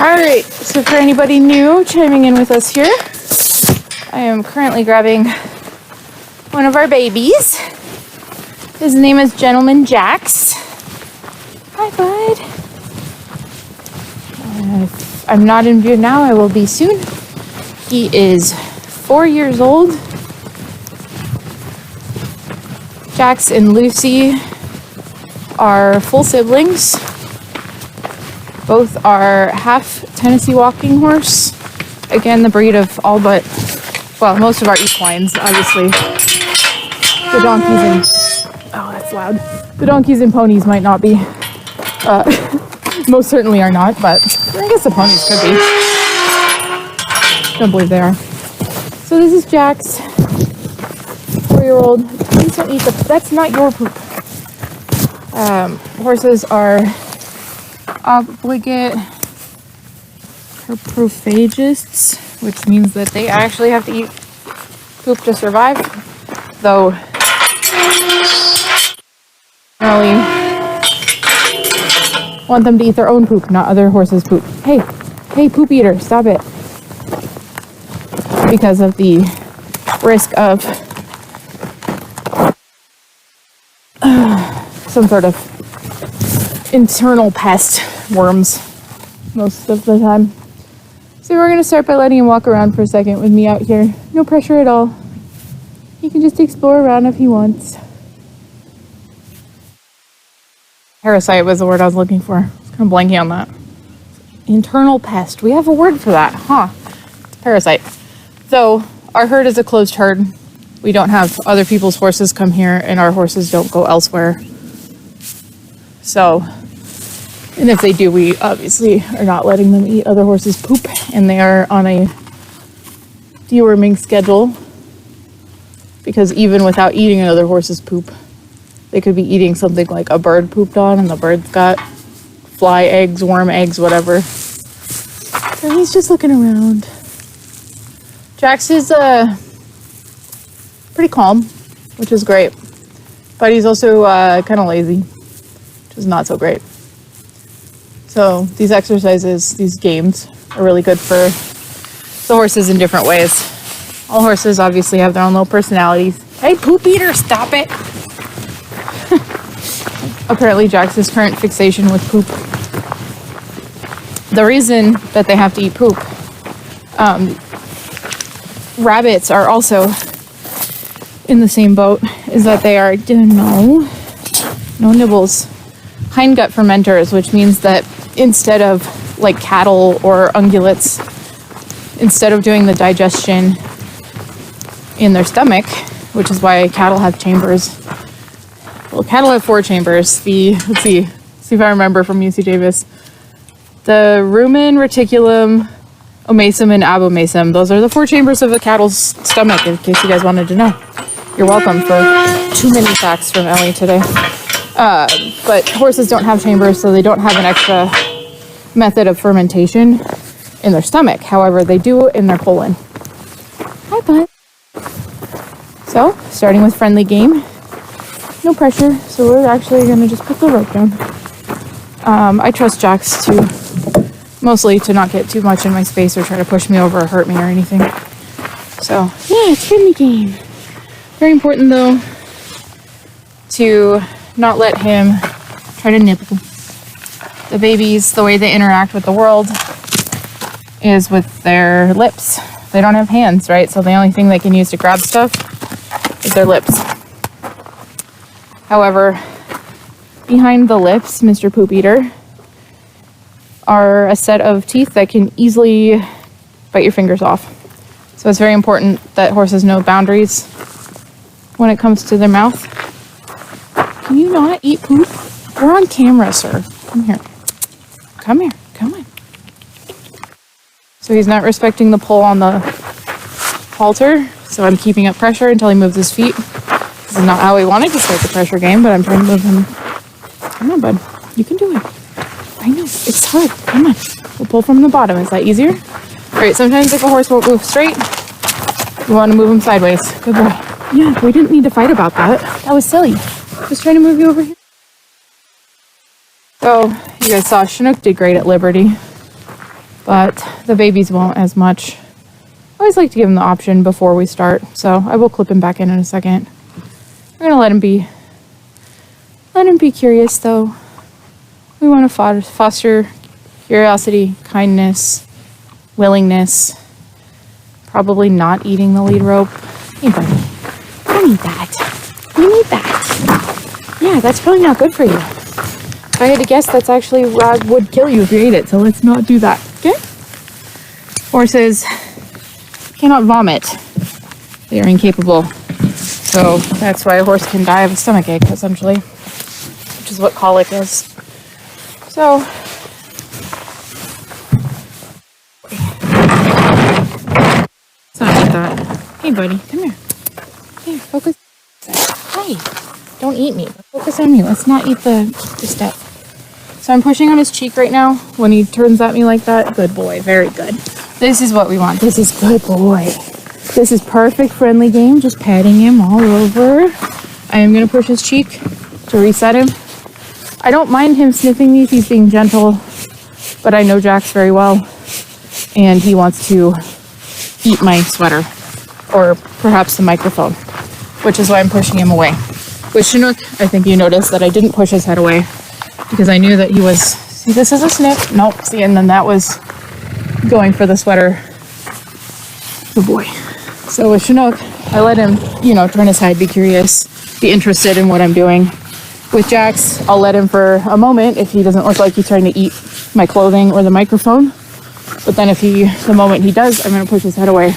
Speaker 1: Alright, so for anybody new chiming in with us here, I am currently grabbing one of our babies. His name is Gentleman Jax. Hi, bud. I'm not in view now, I will be soon. He is 4 years old. Jax and Lucy are full siblings. Both are half Tennessee walking horse. Again, the breed of all but, well, most of our equines, obviously. The donkeys and, oh, that's loud. The donkeys and ponies might not be. Most certainly are not, but I guess the ponies could be. Don't believe they are. So this is Jax, 4-year-old. Please don't eat that's not your poop. Horses are obligate coprophagists, which means that they actually have to eat poop to survive. Though, generally want them to eat their own poop, not other horses' poop. Hey, poop eater, stop it. Because of the risk of some sort of internal pest, worms, most of the time. So we're going to start by letting him walk around for a second with me out here. No pressure at all. He can just explore around if he wants. Parasite was the word I was looking for. I was kind of blanking on that. Internal pest. We have a word for that, huh? It's parasite. So our herd is a closed herd. We don't have other people's horses come here, and our horses don't go elsewhere. So, and if they do, we obviously are not letting them eat other horses' poop, and they are on a deworming schedule, because even without eating another horse's poop, they could be eating something like a bird pooped on, and the bird's got fly eggs, worm eggs, whatever. So he's just looking around. Jax is pretty calm, which is great, but he's also kind of lazy, which is not so great. So these exercises, these games, are really good for the horses in different ways. All horses obviously have their own little personalities. Hey, poop eater, stop it! Apparently Jax's current fixation with poop. The reason that they have to eat poop, rabbits are also in the same boat, is that they are, no nibbles, hindgut fermenters, which means that instead of like cattle or ungulates, instead of doing the digestion in their stomach, which is why cattle have chambers. Well, cattle have 4 chambers. Let's see if I remember from UC Davis. The rumen, reticulum, omasum, and abomasum. Those are the 4 chambers of a cattle's stomach, in case you guys wanted to know. You're welcome for too many facts from Ellie today. But horses don't have chambers, so they don't have an extra method of fermentation in their stomach. However, they do in their colon. Hi, bud. So, starting with friendly game. No pressure, so we're actually going to just put the rope down. I trust Jax mostly to not get too much in my space or try to push me over or hurt me or anything. So, yeah, it's friendly game. Very important, though, to not let him try to nibble. The babies, the way they interact with the world is with their lips. They don't have hands, right? So the only thing they can use to grab stuff is their lips. However, behind the lips, Mr. Poop Eater, are a set of teeth that can easily bite your fingers off. So it's very important that horses know boundaries when it comes to their mouth. Can you not eat poop? We're on camera, sir. Come here. Come here. Come on. So he's not respecting the pull on the halter, so I'm keeping up pressure until he moves his feet. This is not how we wanted to start the pressure game, but I'm trying to move him. Come on, bud. You can do it. I know. It's hard. Come on. We'll pull from the bottom. Is that easier? All right. Sometimes if a horse won't move straight, you want to move him sideways. Good boy. Yeah, we didn't need to fight about that. That was silly. Just trying to move you over here. So, you guys saw Chinook did great at Liberty. but the babies won't as much. I always like to give him the option before we start, so I will clip him back in a second. We're gonna let him be curious though. We want to foster curiosity, kindness, willingness. Probably not eating the lead rope. Hey buddy, you need that. You need that. Yeah, that's probably not good for you. If I had to guess, that's actually would kill you if you ate it, so let's not do that, okay? Horses cannot vomit. They are incapable. So that's why a horse can die of a stomachache, essentially, which is what colic is. So, sorry about that. Hey, buddy, come here. Hey, focus. Hey, don't eat me. Focus on me. Let's not eat the step. So I'm pushing on his cheek right now. When he turns at me like that, good boy, very good. This is what we want. This is good boy. This is perfect friendly game. Just patting him all over. I am gonna push his cheek to reset him. I don't mind him sniffing me if he's being gentle, but I know Jax very well, and he wants to eat my sweater, or perhaps the microphone, which is why I'm pushing him away. With Chinook, I think you noticed that I didn't push his head away, because I knew that he was, see, this is a sniff, nope, see, and then that was going for the sweater. Good boy. So with Chinook, I let him, turn his head, be curious, be interested in what I'm doing. With Jax, I'll let him for a moment if he doesn't look like he's trying to eat my clothing or the microphone. But then the moment he does, I'm going to push his head away.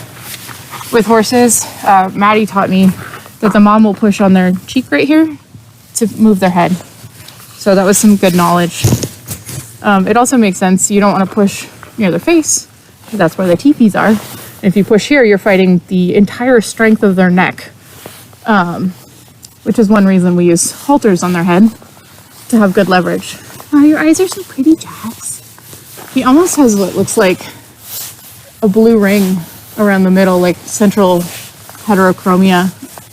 Speaker 1: With horses, Maddie taught me that the mom will push on their cheek right here to move their head. So that was some good knowledge. It also makes sense. You don't want to push near their face. That's where the teepees are. If you push here, you're fighting the entire strength of their neck. Which is one reason we use halters on their head, to have good leverage. Oh, your eyes are so pretty, Jax. He almost has what looks like a blue ring around the middle, like central heterochromia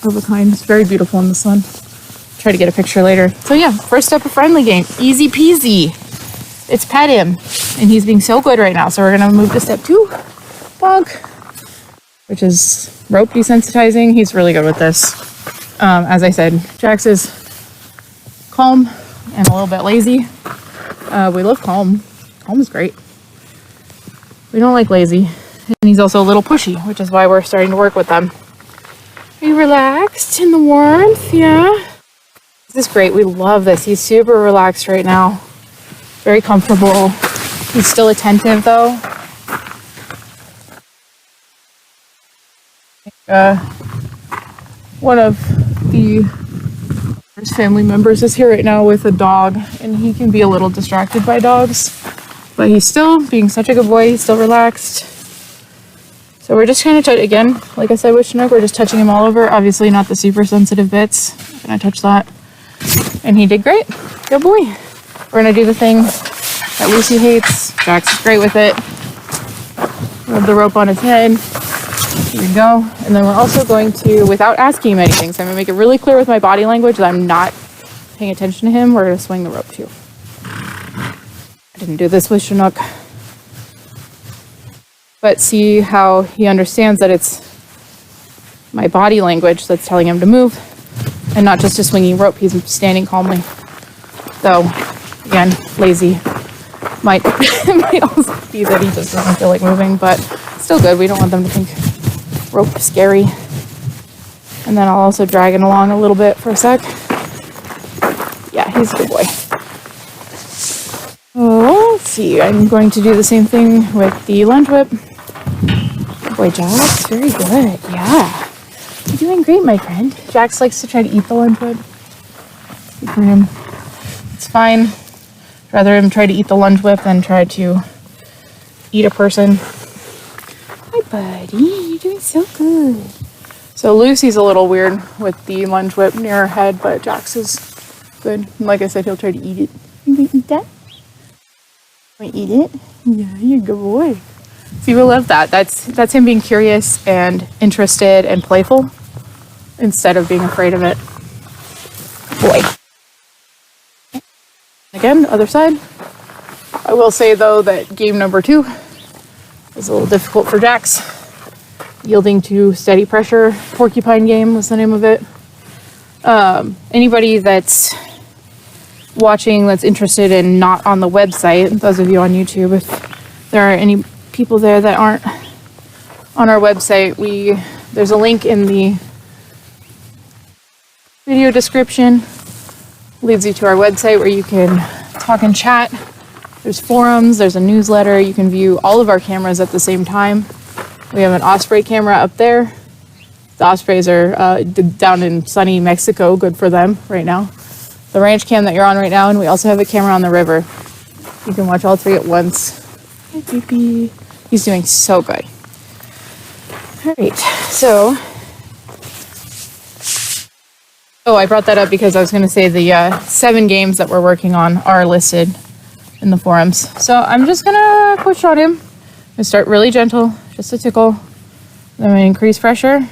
Speaker 1: of a kind. It's very beautiful in the sun. Try to get a picture later. So yeah, first step of friendly game, easy peasy. It's pet him, and he's being so good right now. So we're gonna move to step 2, bug, which is rope desensitizing. He's really good with this. As I said, Jax is calm and a little bit lazy. We love calm. Calm is great. We don't like lazy. And he's also a little pushy, which is why we're starting to work with them. Are you relaxed in the warmth? Yeah? This is great. We love this. He's super relaxed right now. Very comfortable. He's still attentive though. One of the family members is here right now with a dog, and he can be a little distracted by dogs, but he's still being such a good boy. He's still relaxed. So we're just kind of again, like I said with Chinook, we're just touching him all over. Obviously not the super sensitive bits. I'm gonna touch that, and he did great. Good boy. We're gonna do the thing that Lucy hates. Jax is great with it. Rub the rope on his head. Here we go. And then we're also going to, without asking him anything, so I'm going to make it really clear with my body language that I'm not paying attention to him, we're going to swing the rope too. I didn't do this with Chinook. But see how he understands that it's my body language that's telling him to move, and not just a swinging rope. He's standing calmly. So, again, lazy. Might also be that he just doesn't feel like moving, but still good. We don't want them to think rope scary. And then I'll also drag it along a little bit for a sec. Yeah, he's a good boy. Oh, let's see. I'm going to do the same thing with the lunge whip. Good boy, Jax. Very good. Yeah. You're doing great, my friend. Jax likes to try to eat the lunge whip. Good for him. It's fine. I'd rather him try to eat the lunge whip than try to eat a person. Hi, buddy. You're doing so good. So Lucy's a little weird with the lunge whip near her head, but Jax is good. And like I said, he'll try to eat it. You gonna eat that? Want to eat it? Yeah, you're a good boy. See, we love that. That's him being curious and interested and playful instead of being afraid of it. Boy. Again, other side. I will say though that game number 2 was a little difficult for Jax. Yielding to steady pressure. Porcupine game was the name of it. Anybody that's watching that's interested and not on the website, those of you on YouTube, if there are any people there that aren't on our website, there's a link in the video description, leads you to our website where you can talk and chat. There's forums, there's a newsletter, you can view all of our cameras at the same time. We have an osprey camera up there. The ospreys are down in sunny Mexico, good for them right now. The ranch cam that you're on right now, and we also have a camera on the river. You can watch all three at once. Hi, baby. He's doing so good. All right, so... Oh, I brought that up because I was going to say the 7 games that we're working on are listed in the forums. So I'm just going to push on him. I'm going to start really gentle, just a tickle. Then I'm going to increase pressure.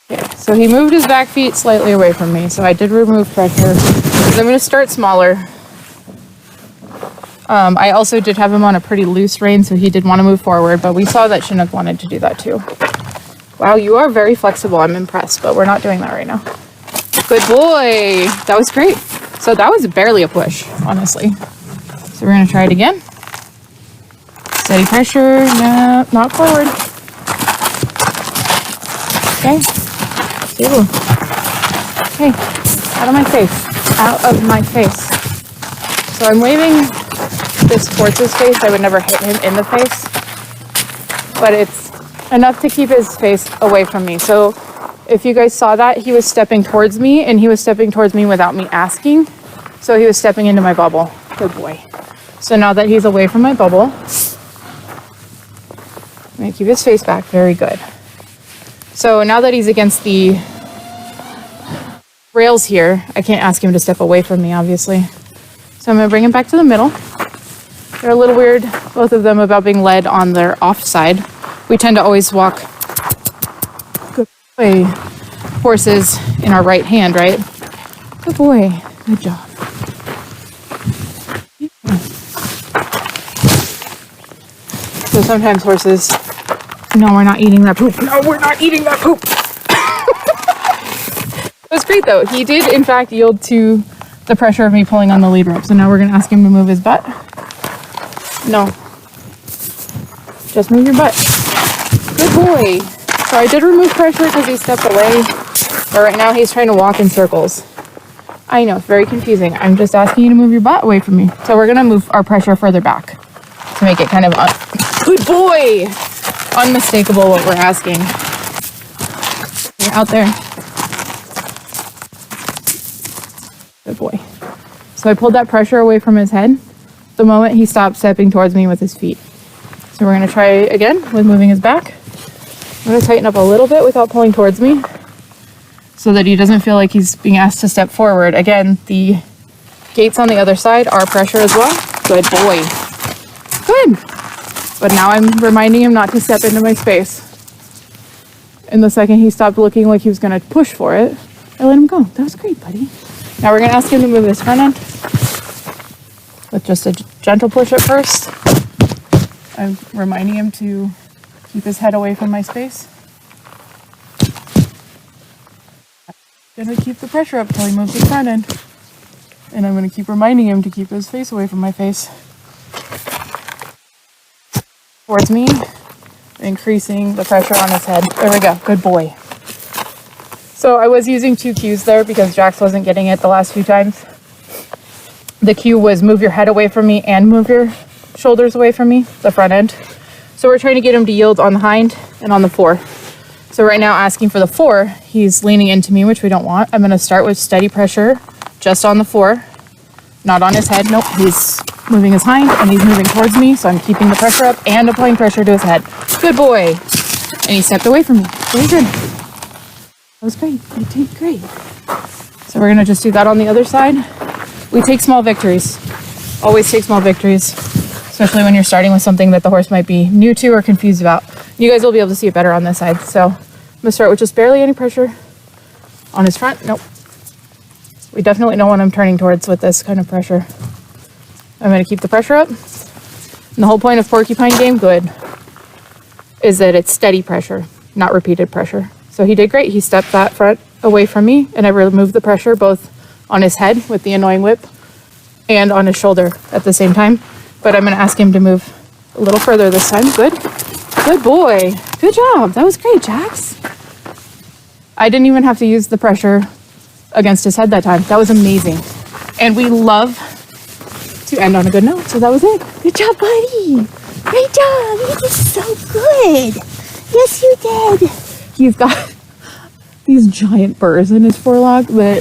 Speaker 1: Okay, so he moved his back feet slightly away from me, so I did remove pressure. So I'm going to start smaller. I also did have him on a pretty loose rein, so he did want to move forward, but we saw that Chinook wanted to do that too. Wow, you are very flexible. I'm impressed, but we're not doing that right now. Good boy. That was great. So that was barely a push, honestly. So we're going to try it again. Steady pressure. No, not forward. Okay. Stable. Okay. Out of my face. Out of my face. So I'm waving this towards his face. I would never hit him in the face. But it's enough to keep his face away from me. So if you guys saw that, he was stepping towards me, and he was stepping towards me without me asking. So he was stepping into my bubble. Good boy. So now that he's away from my bubble, I'm going to keep his face back. Very good. So now that he's against the rails here, I can't ask him to step away from me, obviously. So I'm going to bring him back to the middle. They're a little weird, both of them, about being led on their off side. We tend to always walk good boy horses in our right hand, right? Good boy. Good job. So sometimes horses, no, we're not eating that poop. No, we're not eating that poop. It was great though. He did in fact yield to the pressure of me pulling on the lead rope. So now we're going to ask him to move his butt. No. Just move your butt. Good boy. So I did remove pressure because he stepped away. But right now he's trying to walk in circles. I know, it's very confusing. I'm just asking you to move your butt away from me. So we're going to move our pressure further back to make it kind of good boy. Unmistakable what we're asking. You're out there. Good boy. So I pulled that pressure away from his head the moment he stopped stepping towards me with his feet. So we're going to try again with moving his back. I'm going to tighten up a little bit without pulling towards me so that he doesn't feel like he's being asked to step forward. Again, the gates on the other side are pressure as well. Good boy. Good. But now I'm reminding him not to step into my space. And the second he stopped looking like he was going to push for it, I let him go. That was great, buddy. Now we're going to ask him to move his front end with just a gentle push at first. I'm reminding him to keep his head away from my space. I'm going to keep the pressure up until he moves his front end. And I'm going to keep reminding him to keep his face away from my face. Towards me, increasing the pressure on his head. There we go. Good boy. So I was using 2 cues there because Jax wasn't getting it the last few times. The cue was move your head away from me and move your shoulders away from me, the front end. So we're trying to get him to yield on the hind and on the fore. So right now asking for the fore, he's leaning into me, which we don't want. I'm going to start with steady pressure just on the fore, not on his head. Nope, he's moving his hind and he's moving towards me. So I'm keeping the pressure up and applying pressure to his head. Good boy. And he stepped away from me. Very good. That was great. You did great. So we're going to just do that on the other side. We take small victories. Always take small victories, especially when you're starting with something that the horse might be new to or confused about. You guys will be able to see it better on this side. So I'm going to start with just barely any pressure on his front. Nope. We definitely know what I'm turning towards with this kind of pressure. I'm going to keep the pressure up. And the whole point of porcupine game, good, is that it's steady pressure, not repeated pressure. So he did great. He stepped that front away from me, and I removed the pressure both on his head with the annoying whip and on his shoulder at the same time. But I'm going to ask him to move a little further this time. Good. Good boy. Good job. That was great, Jax. I didn't even have to use the pressure against his head that time. That was amazing. And we love to end on a good note. So that was it. Good job, buddy. Great job. You did so good. Yes, you did. He's got these giant burrs in his forelock, but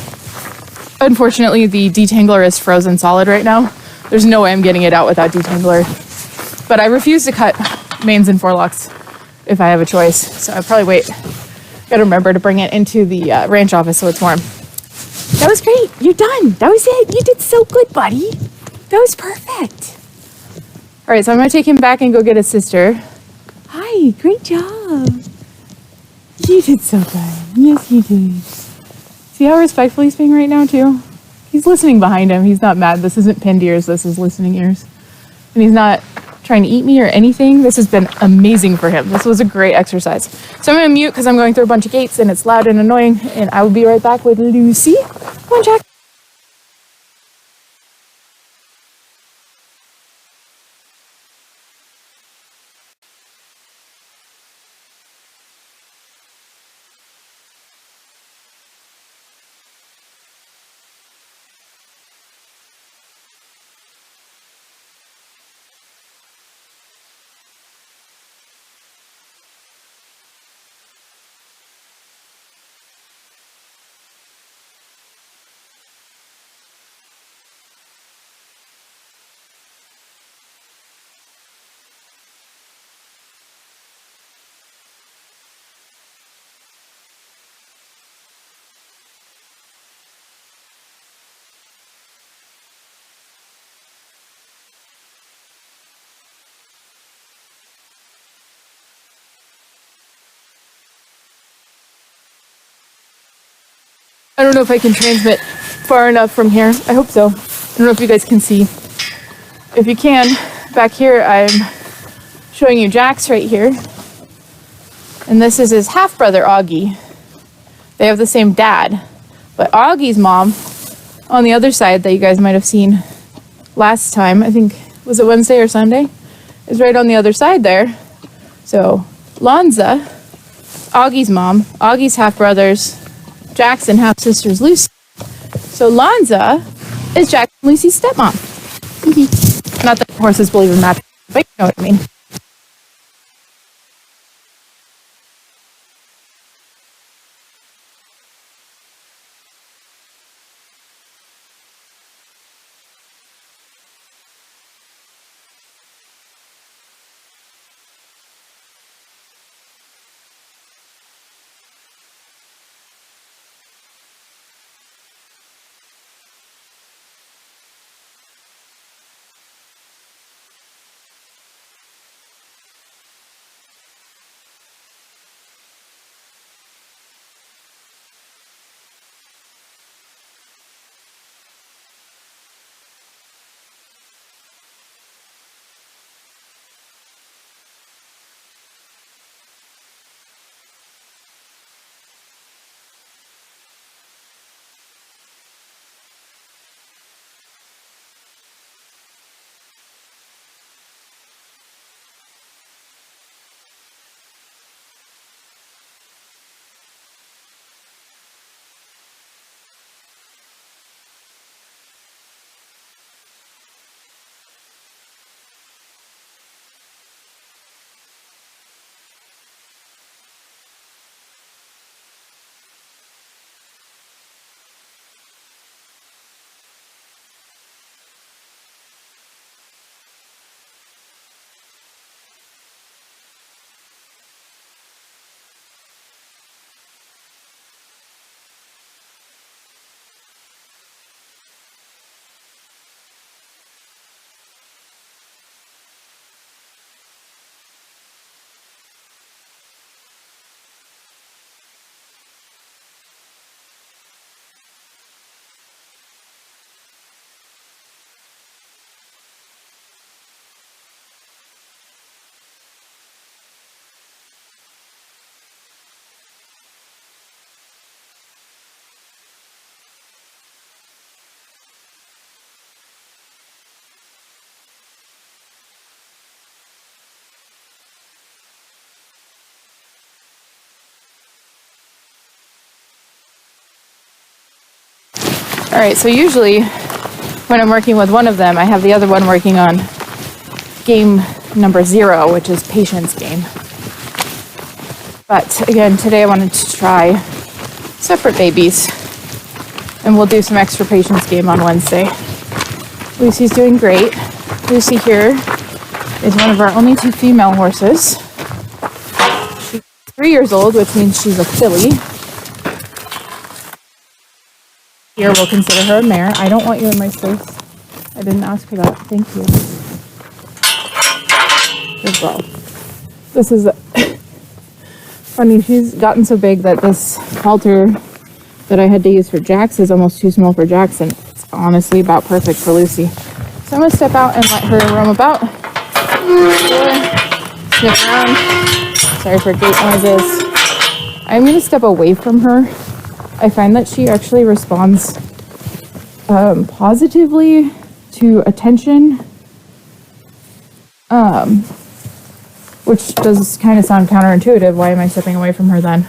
Speaker 1: unfortunately the detangler is frozen solid right now. There's no way I'm getting it out without detangler. But I refuse to cut manes and forelocks if I have a choice. So I'll probably wait. Gotta remember to bring it into the ranch office so it's warm. That was great. You're done. That was it. You did so good, buddy. That was perfect. All right, so I'm gonna take him back and go get his sister. Hi, great job. You did so good. Yes, you did. See how respectful he's being right now, too? He's listening behind him. He's not mad. This isn't pinned ears. This is listening ears. And he's not trying to eat me or anything. This has been amazing for him. This was a great exercise. So I'm going to mute because I'm going through a bunch of gates and it's loud and annoying. And I will be right back with Lucy. Come on, Jack. I don't know if I can transmit far enough from here. I hope so. I don't know if you guys can see. If you can, back here I'm showing you Jax right here. And this is his half-brother, Augie. They have the same dad. But Augie's mom, on the other side that you guys might have seen last time, I think, was it Wednesday or Sunday? Is right on the other side there. So, Lonza, Augie's mom, Augie's half-brothers, Jackson, half-sisters, Lucy. So Lonza is Jackson and Lucy's stepmom. Not that horses believe in that, but you know what I mean. All right, so usually when I'm working with one of them, I have the other one working on game number 0, which is patience game. But again, today I wanted to try separate babies, and we'll do some extra patience game on Wednesday. Lucy's doing great. Lucy here is one of our only 2 female horses. She's 3 years old, which means she's a filly. Here, we'll consider her a mare. I don't want you in my space. I didn't ask for that. Thank you. Good girl. This is funny. She's gotten so big that this halter that I had to use for Jax is almost too small for Jackson. It's honestly about perfect for Lucy. So I'm going to step out and let her roam about. Sniff around. Sorry for gate noises. I'm going to step away from her. I find that she actually responds positively to attention, which does kind of sound counterintuitive. Why am I stepping away from her then?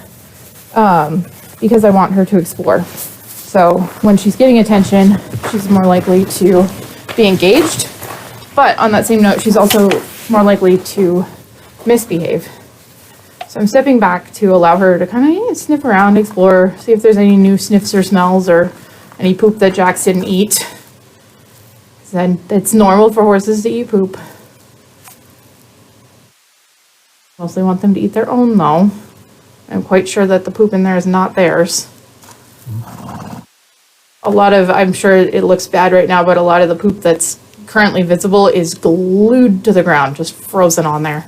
Speaker 1: Because I want her to explore. So when she's getting attention, she's more likely to be engaged. But on that same note, she's also more likely to misbehave. So I'm stepping back to allow her to kind of sniff around, explore, see if there's any new sniffs or smells or any poop that Jax didn't eat. Then it's normal for horses to eat poop. Mostly want them to eat their own though. I'm quite sure that the poop in there is not theirs. I'm sure it looks bad right now, but a lot of the poop that's currently visible is glued to the ground, just frozen on there.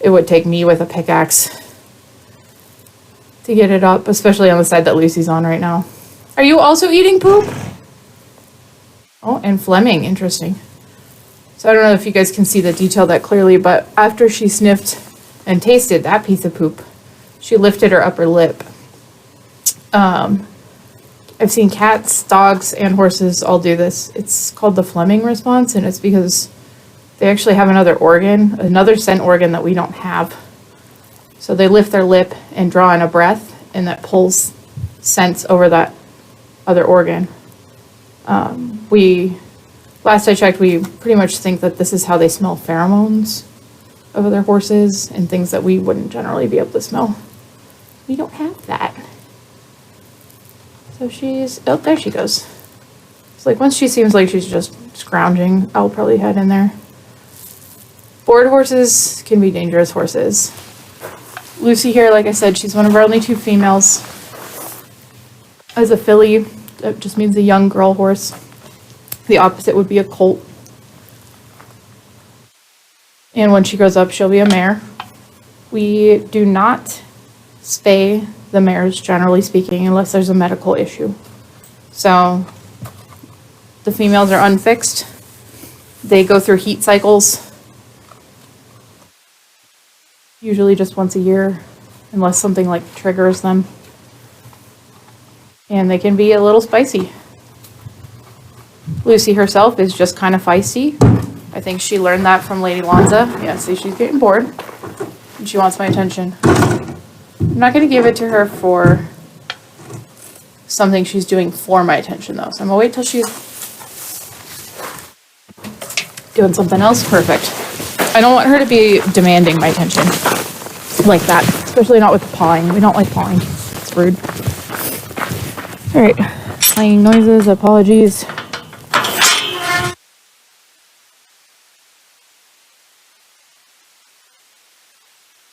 Speaker 1: It would take me with a pickaxe to get it up, especially on the side that Lucy's on right now. Are you also eating poop? Oh, and Fleming, interesting. So I don't know if you guys can see the detail that clearly, but after she sniffed and tasted that piece of poop, she lifted her upper lip. I've seen cats, dogs, and horses all do this. It's called the Fleming response, and it's because they actually have another scent organ that we don't have. So they lift their lip and draw in a breath, and that pulls scents over that other organ. Last I checked, we pretty much think that this is how they smell pheromones of other horses and things that we wouldn't generally be able to smell. We don't have that. So oh, there she goes. It's like once she seems like she's just scrounging, I'll probably head in there. Board horses can be dangerous horses. Lucy here, like I said, she's one of our only 2 females. As a filly, that just means a young girl horse. The opposite would be a colt. And when she grows up, she'll be a mare. We do not spay the mares, generally speaking, unless there's a medical issue. So the females are unfixed. They go through heat cycles, usually just once a year, unless something like triggers them. And they can be a little spicy. Lucy herself is just kind of feisty. I think she learned that from Lady Lonza. Yeah, see, she's getting bored. And she wants my attention. I'm not going to give it to her for something she's doing for my attention, though. So I'm going to wait till she's doing something else. Perfect. I don't want her to be demanding my attention like that, especially not with pawing. We don't like pawing. It's rude. All right, clanging noises, apologies.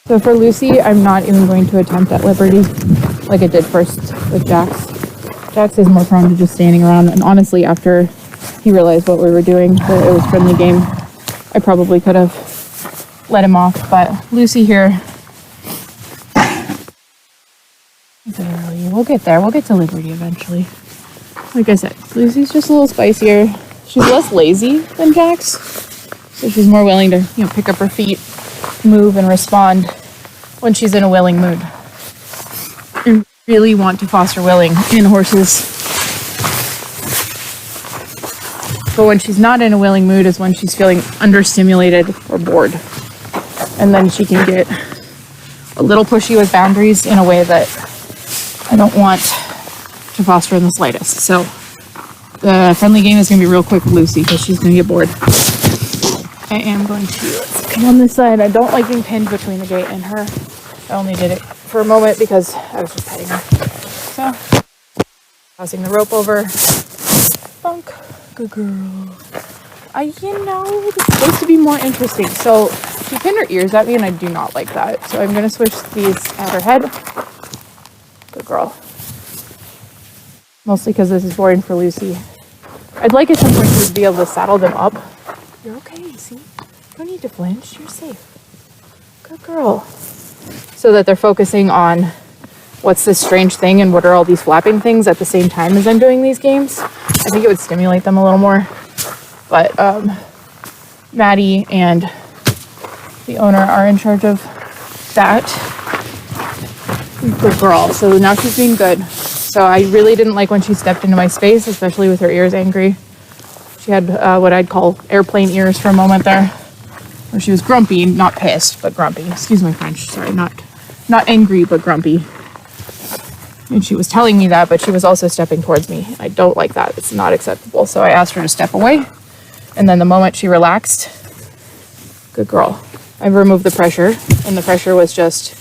Speaker 1: So for Lucy, I'm not even going to attempt at liberty like I did first with Jax. Jax is more prone to just standing around, and honestly, after he realized what we were doing, that it was friendly game, I probably could have let him off, but Lucy here, we'll get there. We'll get to liberty eventually. Like I said, Lucy's just a little spicier. She's less lazy than Jax, so she's more willing to, pick up her feet, move, and respond when she's in a willing mood. I really want to foster willing in horses. But when she's not in a willing mood is when she's feeling understimulated or bored. And then she can get a little pushy with boundaries in a way that I don't want to foster in the slightest. So the friendly game is going to be real quick with Lucy because she's going to get bored. I am going to come on this side. I don't like being pinned between the gate and her. I only did it for a moment because I was just petting her. So, tossing the rope over. Bunk. Good girl. You know, it's supposed to be more interesting. So, she pinned her ears at me and I do not like that. So, I'm going to switch these at her head. Good girl. Mostly because this is boring for Lucy. I'd like at some point to be able to saddle them up. You're okay, see? Don't need to flinch. You're safe. Good girl. So that they're focusing on what's this strange thing and what are all these flapping things at the same time as I'm doing these games. I think it would stimulate them a little more. But Maddie and the owner are in charge of that. Good girl. So now she's being good. So I really didn't like when she stepped into my space, especially with her ears angry. She had what I'd call airplane ears for a moment there, where she was grumpy, not pissed, but grumpy. Excuse my French. Sorry, not angry, but grumpy. And she was telling me that, but she was also stepping towards me. I don't like that. It's not acceptable. So I asked her to step away. And then the moment she relaxed, good girl. I removed the pressure, and the pressure was just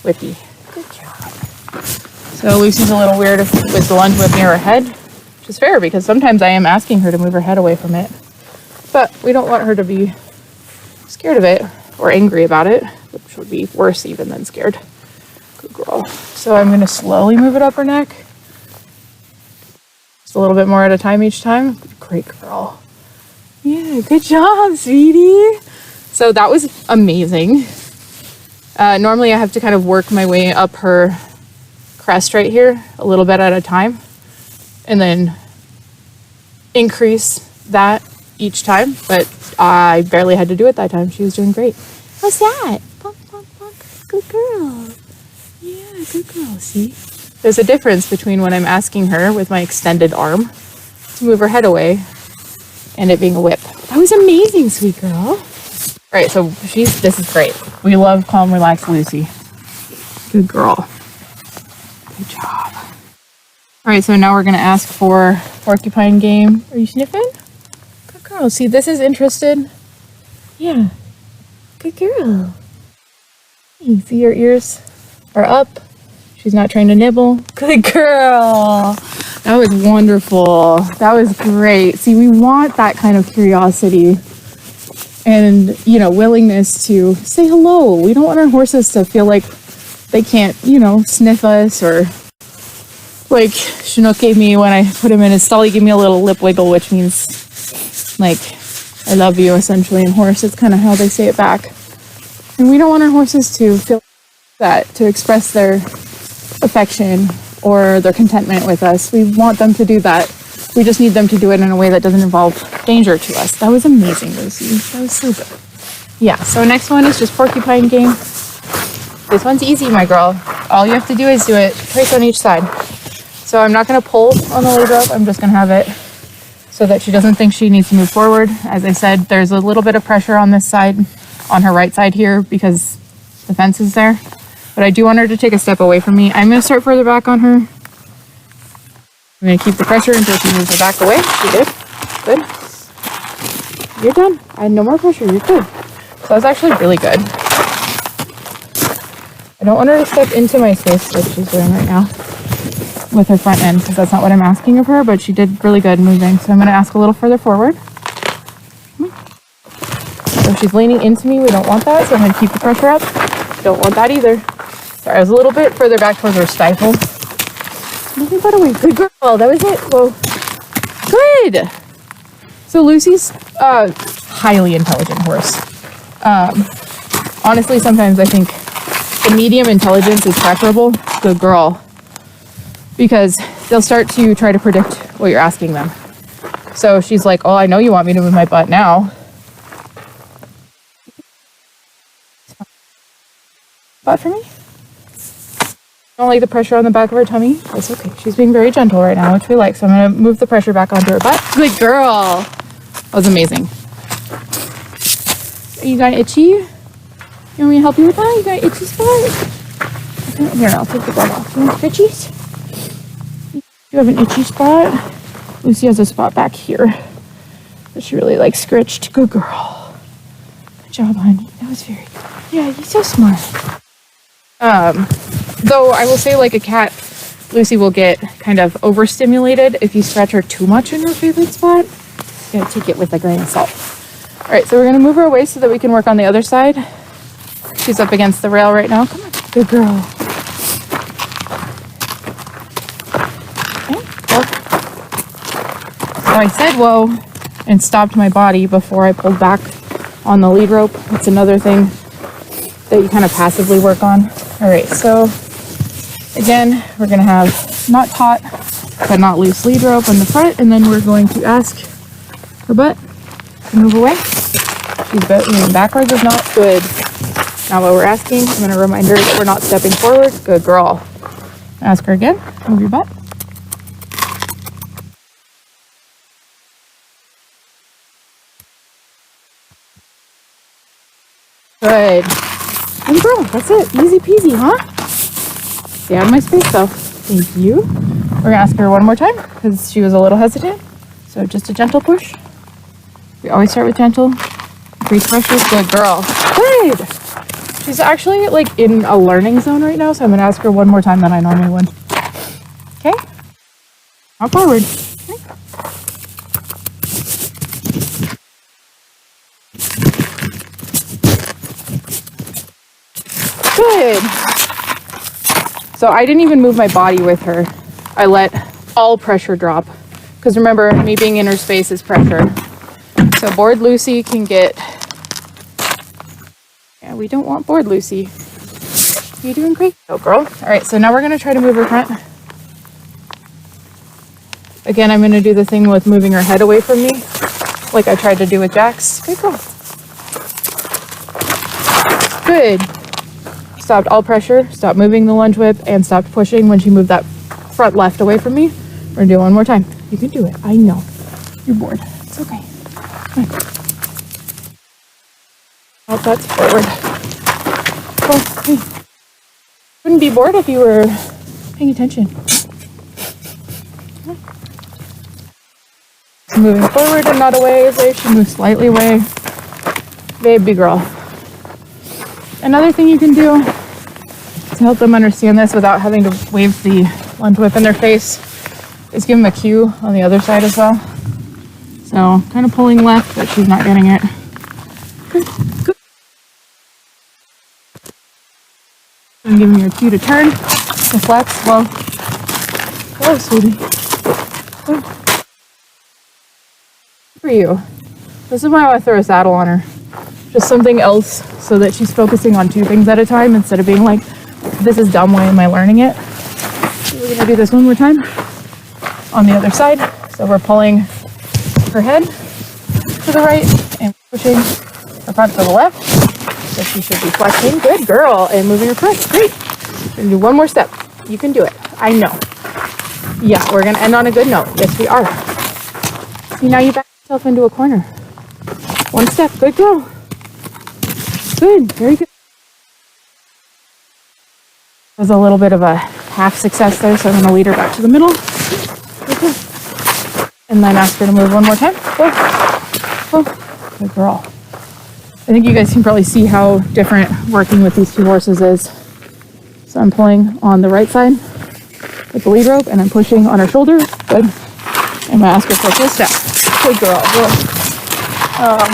Speaker 1: whippy. Good job. So Lucy's a little weird with the lunge whip near her head, which is fair because sometimes I am asking her to move her head away from it. But we don't want her to be scared of it or angry about it, which would be worse even than scared. Good girl. So I'm going to slowly move it up her neck. Just a little bit more at a time each time. Great girl. Yeah, good job, sweetie. So that was amazing. Normally I have to kind of work my way up her crest right here a little bit at a time and then increase that each time, but I barely had to do it that time. She was doing great. How's that? Bump, bump, bump. Good girl. Yeah, good girl. See? There's a difference between when I'm asking her with my extended arm to move her head away and it being a whip. That was amazing, sweet girl. All right, so this is great. We love calm, relaxed Lucy. Good girl. Good job. All right, so now we're going to ask for porcupine game. Are you sniffing? Good girl. See, this is interested. Yeah. Good girl. You see your ears are up. She's not trying to nibble. Good girl. That was wonderful. That was great. See, we want that kind of curiosity and, willingness to say hello. We don't want our horses to feel like they can't, sniff us, or like Chinook gave me when I put him in his stall. He gave me a little lip wiggle, which means like, I love you, essentially, in horse. It's kind of how they say it back. And we don't want our horses to feel that, to express their affection or their contentment with us. We want them to do that. We just need them to do it in a way that doesn't involve danger to us. That was amazing, Lucy. That was so good. Yeah, so next one is just porcupine game. This one's easy, my girl. All you have to do is do it twice on each side. So I'm not going to pull on the lead rope. I'm just going to have it so that she doesn't think she needs to move forward. As I said, there's a little bit of pressure on this side, on her right side here, because the fence is there. But I do want her to take a step away from me. I'm going to start further back on her. I'm going to keep the pressure until she moves her back away. She did. Good. You're done. I had no more pressure. You're good. So that was actually really good. I don't want her to step into my space like she's doing right now with her front end, because that's not what I'm asking of her, but she did really good moving. So I'm going to ask a little further forward. So she's leaning into me. We don't want that, so I'm going to keep the pressure up. Don't want that either. Sorry, I was a little bit further back towards her stifle. Move your butt away. Good girl. That was it. Whoa. Good. So Lucy's a highly intelligent horse. Honestly, sometimes I think the medium intelligence is preferable. Good girl. Because they'll start to try to predict what you're asking them. So she's like, oh, I know you want me to move my butt now. Butt for me? Don't like the pressure on the back of her tummy? That's okay. She's being very gentle right now, which we like. So I'm going to move the pressure back onto her butt. Good girl. That was amazing. You got itchy? You want me to help you with that? You got an itchy spot? Here, I'll take the glove off. You want itchies? You have an itchy spot? Lucy has a spot back here that she really likes scritched. Good girl. Good job, honey. That was very good. Yeah, you're so smart. Though I will say, like a cat, Lucy will get kind of overstimulated if you scratch her too much in her favorite spot. You gotta take it with a grain of salt. All right, so we're gonna move her away so that we can work on the other side. She's up against the rail right now. Come on, good girl. Okay, well. So I said whoa and stopped my body before I pulled back on the lead rope. It's another thing that you kind of passively work on. All right, so again, we're gonna have not taut but not loose lead rope on the front, and then we're going to ask her butt to move away. She's moving backwards is not good. Not what we're asking. I'm gonna remind her that we're not stepping forward. Good girl. Ask her again, move your butt. Good. Good girl, that's it. Easy peasy, huh? Stay out of my space though. Thank you. We're gonna ask her one more time because she was a little hesitant. So just a gentle push. We always start with gentle. Increase pressure. Good girl. Good. She's actually like in a learning zone right now, so I'm gonna ask her one more time than I normally would. Okay? Walk forward. Okay. Good. So I didn't even move my body with her. I let all pressure drop. Because remember, me being in her space is pressure. So bored Lucy can get... Yeah, we don't want bored Lucy. You're doing great. Go, girl. All right, so now we're going to try to move her front. Again, I'm going to do the thing with moving her head away from me, like I tried to do with Jax. Good girl. Good. Stopped all pressure, stopped moving the lunge whip, and stopped pushing when she moved that front left away from me. We're going to do it one more time. You can do it. I know. You're bored. It's okay. Come on. Out that's forward. Oh, hey. Wouldn't be bored if you were paying attention. Moving forward and not away. As she moves slightly away. Baby girl. Another thing you can do to help them understand this without having to wave the lunge whip in their face is give them a cue on the other side as well. So kind of pulling left, but she's not getting it. Good. Good. I'm giving you a cue to turn, to flex. Whoa. Whoa, sweetie. Whoa. For you. This is why I want to throw a saddle on her. Just something else so that she's focusing on two things at a time instead of being like, this is dumb, why am I learning it? So we're gonna do this one more time on the other side. So we're pulling her head to the right and pushing her front to the left. So she should be flexing. Good girl. And moving her front. Great. We're gonna do one more step. You can do it. I know. Yeah, we're gonna end on a good note. Yes, we are. See, now you back yourself into a corner. One step. Good girl. Good. Very good. There's a little bit of a half success there, so I'm going to lead her back to the middle. Okay. And then ask her to move one more time. Go. Go. Good girl. I think you guys can probably see how different working with these two horses is. So I'm pulling on the right side with the lead rope, and I'm pushing on her shoulder. Good. I'm going to ask her for a full step. Good girl. Whoa.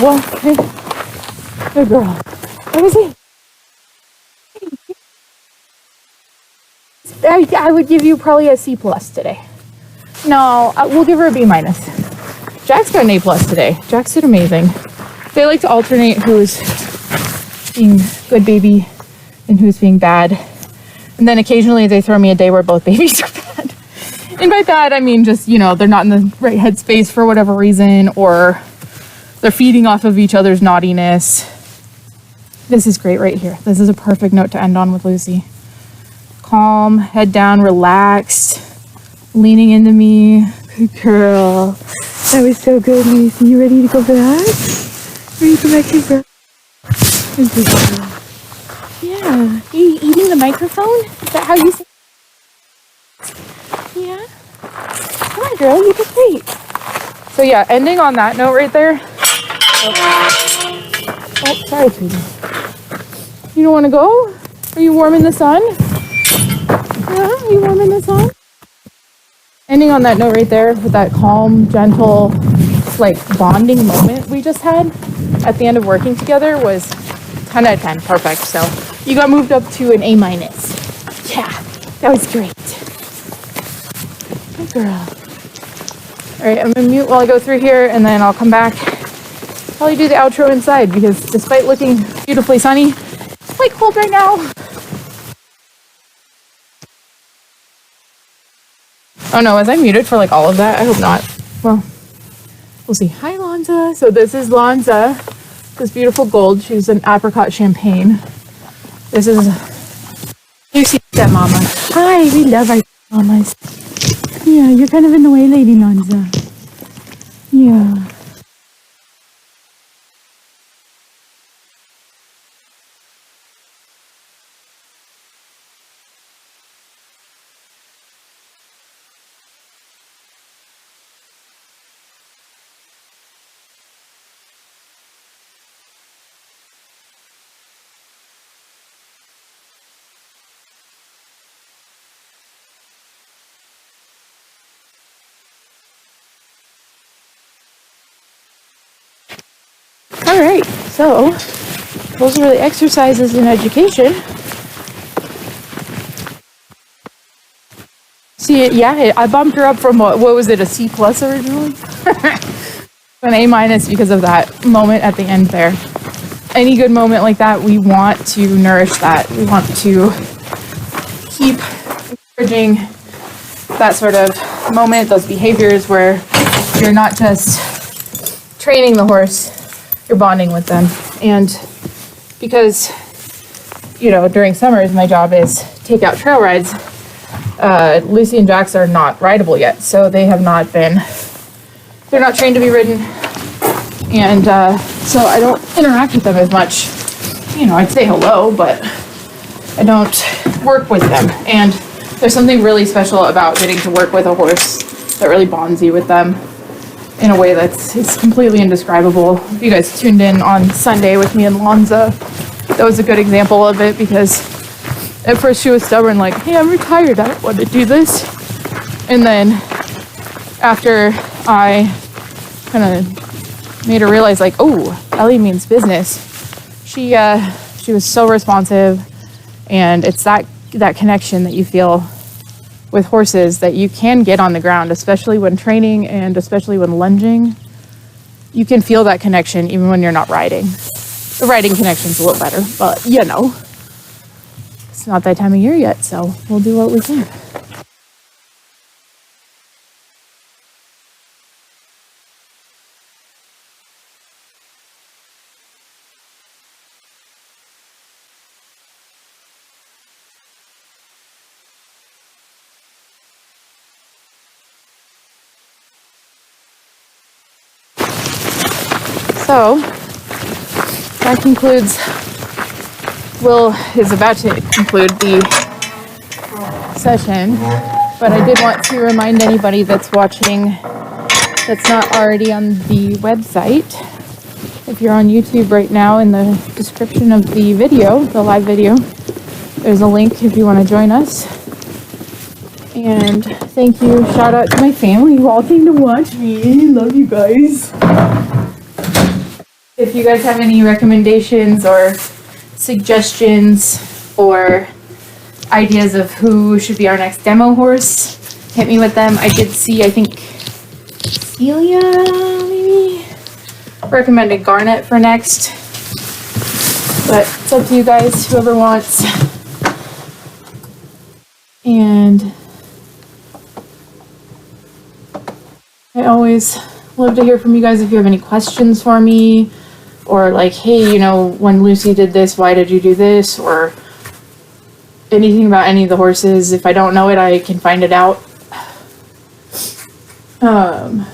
Speaker 1: Whoa. Hey. Good girl. Let me see. I would give you probably a C+ today. No, we'll give her a B-. Jax got an A+ today. Jax did amazing. They like to alternate who's being good baby and who's being bad. And then occasionally they throw me a day where both babies are bad. And by bad, I mean just, you know, they're not in the right headspace for whatever reason, or they're feeding off of each other's naughtiness. This is great right here. This is a perfect note to end on with Lucy. Calm, head down, relaxed, leaning into me. Good girl. That was so good, Lucy. You ready to go back? Ready to go back to girl? Good girl. Yeah. Are you eating the microphone? Is that how you say? Yeah. Come on, girl, you did great. So yeah, ending on that note right there. Oh, sorry, sweetie. You don't want to go? Are you warm in the sun? Yeah, are you warm in the sun? Ending on that note right there with that calm, gentle, like bonding moment we just had at the end of working together was 10 out of 10, perfect. So you got moved up to an A-. Yeah, that was great. Good girl. All right, I'm gonna mute while I go through here, and then I'll come back. Probably do the outro inside because despite looking beautifully sunny, it's quite cold right now. Oh no, was I muted for like all of that? I hope not. Well, we'll see. Hi, Lonza. So this is Lonza, this beautiful gold. She's an apricot champagne. This is Lucy's stepmama. Hi, we love our mamas. Yeah, you're kind of in the way, Lady Lonza. Yeah. All right, so those were the exercises in education. See, yeah, I bumped her up from what was it, a C+ originally? An A- because of that moment at the end there. Any good moment like that, we want to nourish that. We want to keep encouraging that sort of moment, those behaviors where you're not just training the horse, you're bonding with them. And because, you know, during summers, my job is take out trail rides. Lucy and Jax are not rideable yet, so they have not been, they're not trained to be ridden. And so I don't interact with them as much. You know, I'd say hello, but I don't work with them. And there's something really special about getting to work with a horse that really bonds you with them in a way it's completely indescribable. If you guys tuned in on Sunday with me and Lonza, that was a good example of it, because at first she was stubborn, like, hey, I'm retired, I don't want to do this. And then after I kind of made her realize, like, oh, Ellie means business, she was so responsive. And it's that connection that you feel with horses that you can get on the ground, especially when training and especially when lunging. You can feel that connection even when you're not riding. The riding connection's a little better, but you know, it's not that time of year yet, so we'll do what we can. So that concludes, Will is about to conclude the session, but I did want to remind anybody that's watching that's not already on the website. If you're on YouTube right now, in the description of the video, the live video, there's a link if you want to join us. And thank you, shout out to my family who all came to watch me. Love you guys. If you guys have any recommendations or suggestions or ideas of who should be our next demo horse, hit me with them. I did see, I think, Celia maybe recommended Garnet for next. But it's up to you guys, whoever wants. And I always love to hear from you guys if you have any questions for me. Or like, hey, you know, when Lucy did this, why did you do this? Or anything about any of the horses. If I don't know it, I can find it out. Yeah,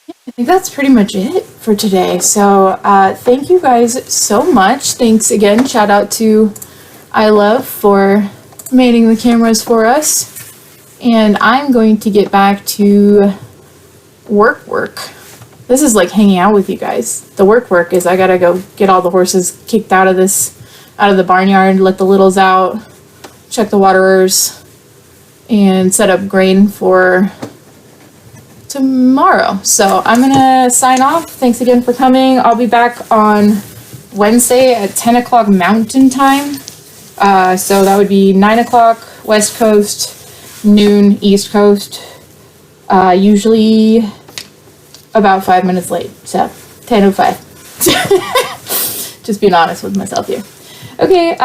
Speaker 1: I think that's pretty much it for today. So thank you guys so much. Thanks again. Shout out to I Love for manning the cameras for us. And I'm going to get back to work. This is like hanging out with you guys. The work is I gotta go get all the horses kicked out of the barnyard, let the littles out, check the waterers, and set up grain for tomorrow. So I'm gonna sign off. Thanks again for coming. I'll be back on Wednesday at 10 o'clock Mountain Time. So that would be 9 o'clock West Coast, noon East Coast. Usually about 5 minutes late. So 10:05. Just being honest with myself here. Okay,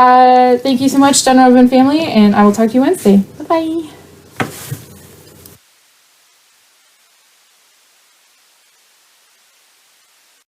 Speaker 1: thank you so much, Dunrovin family, and I will talk to you Wednesday. Bye-bye.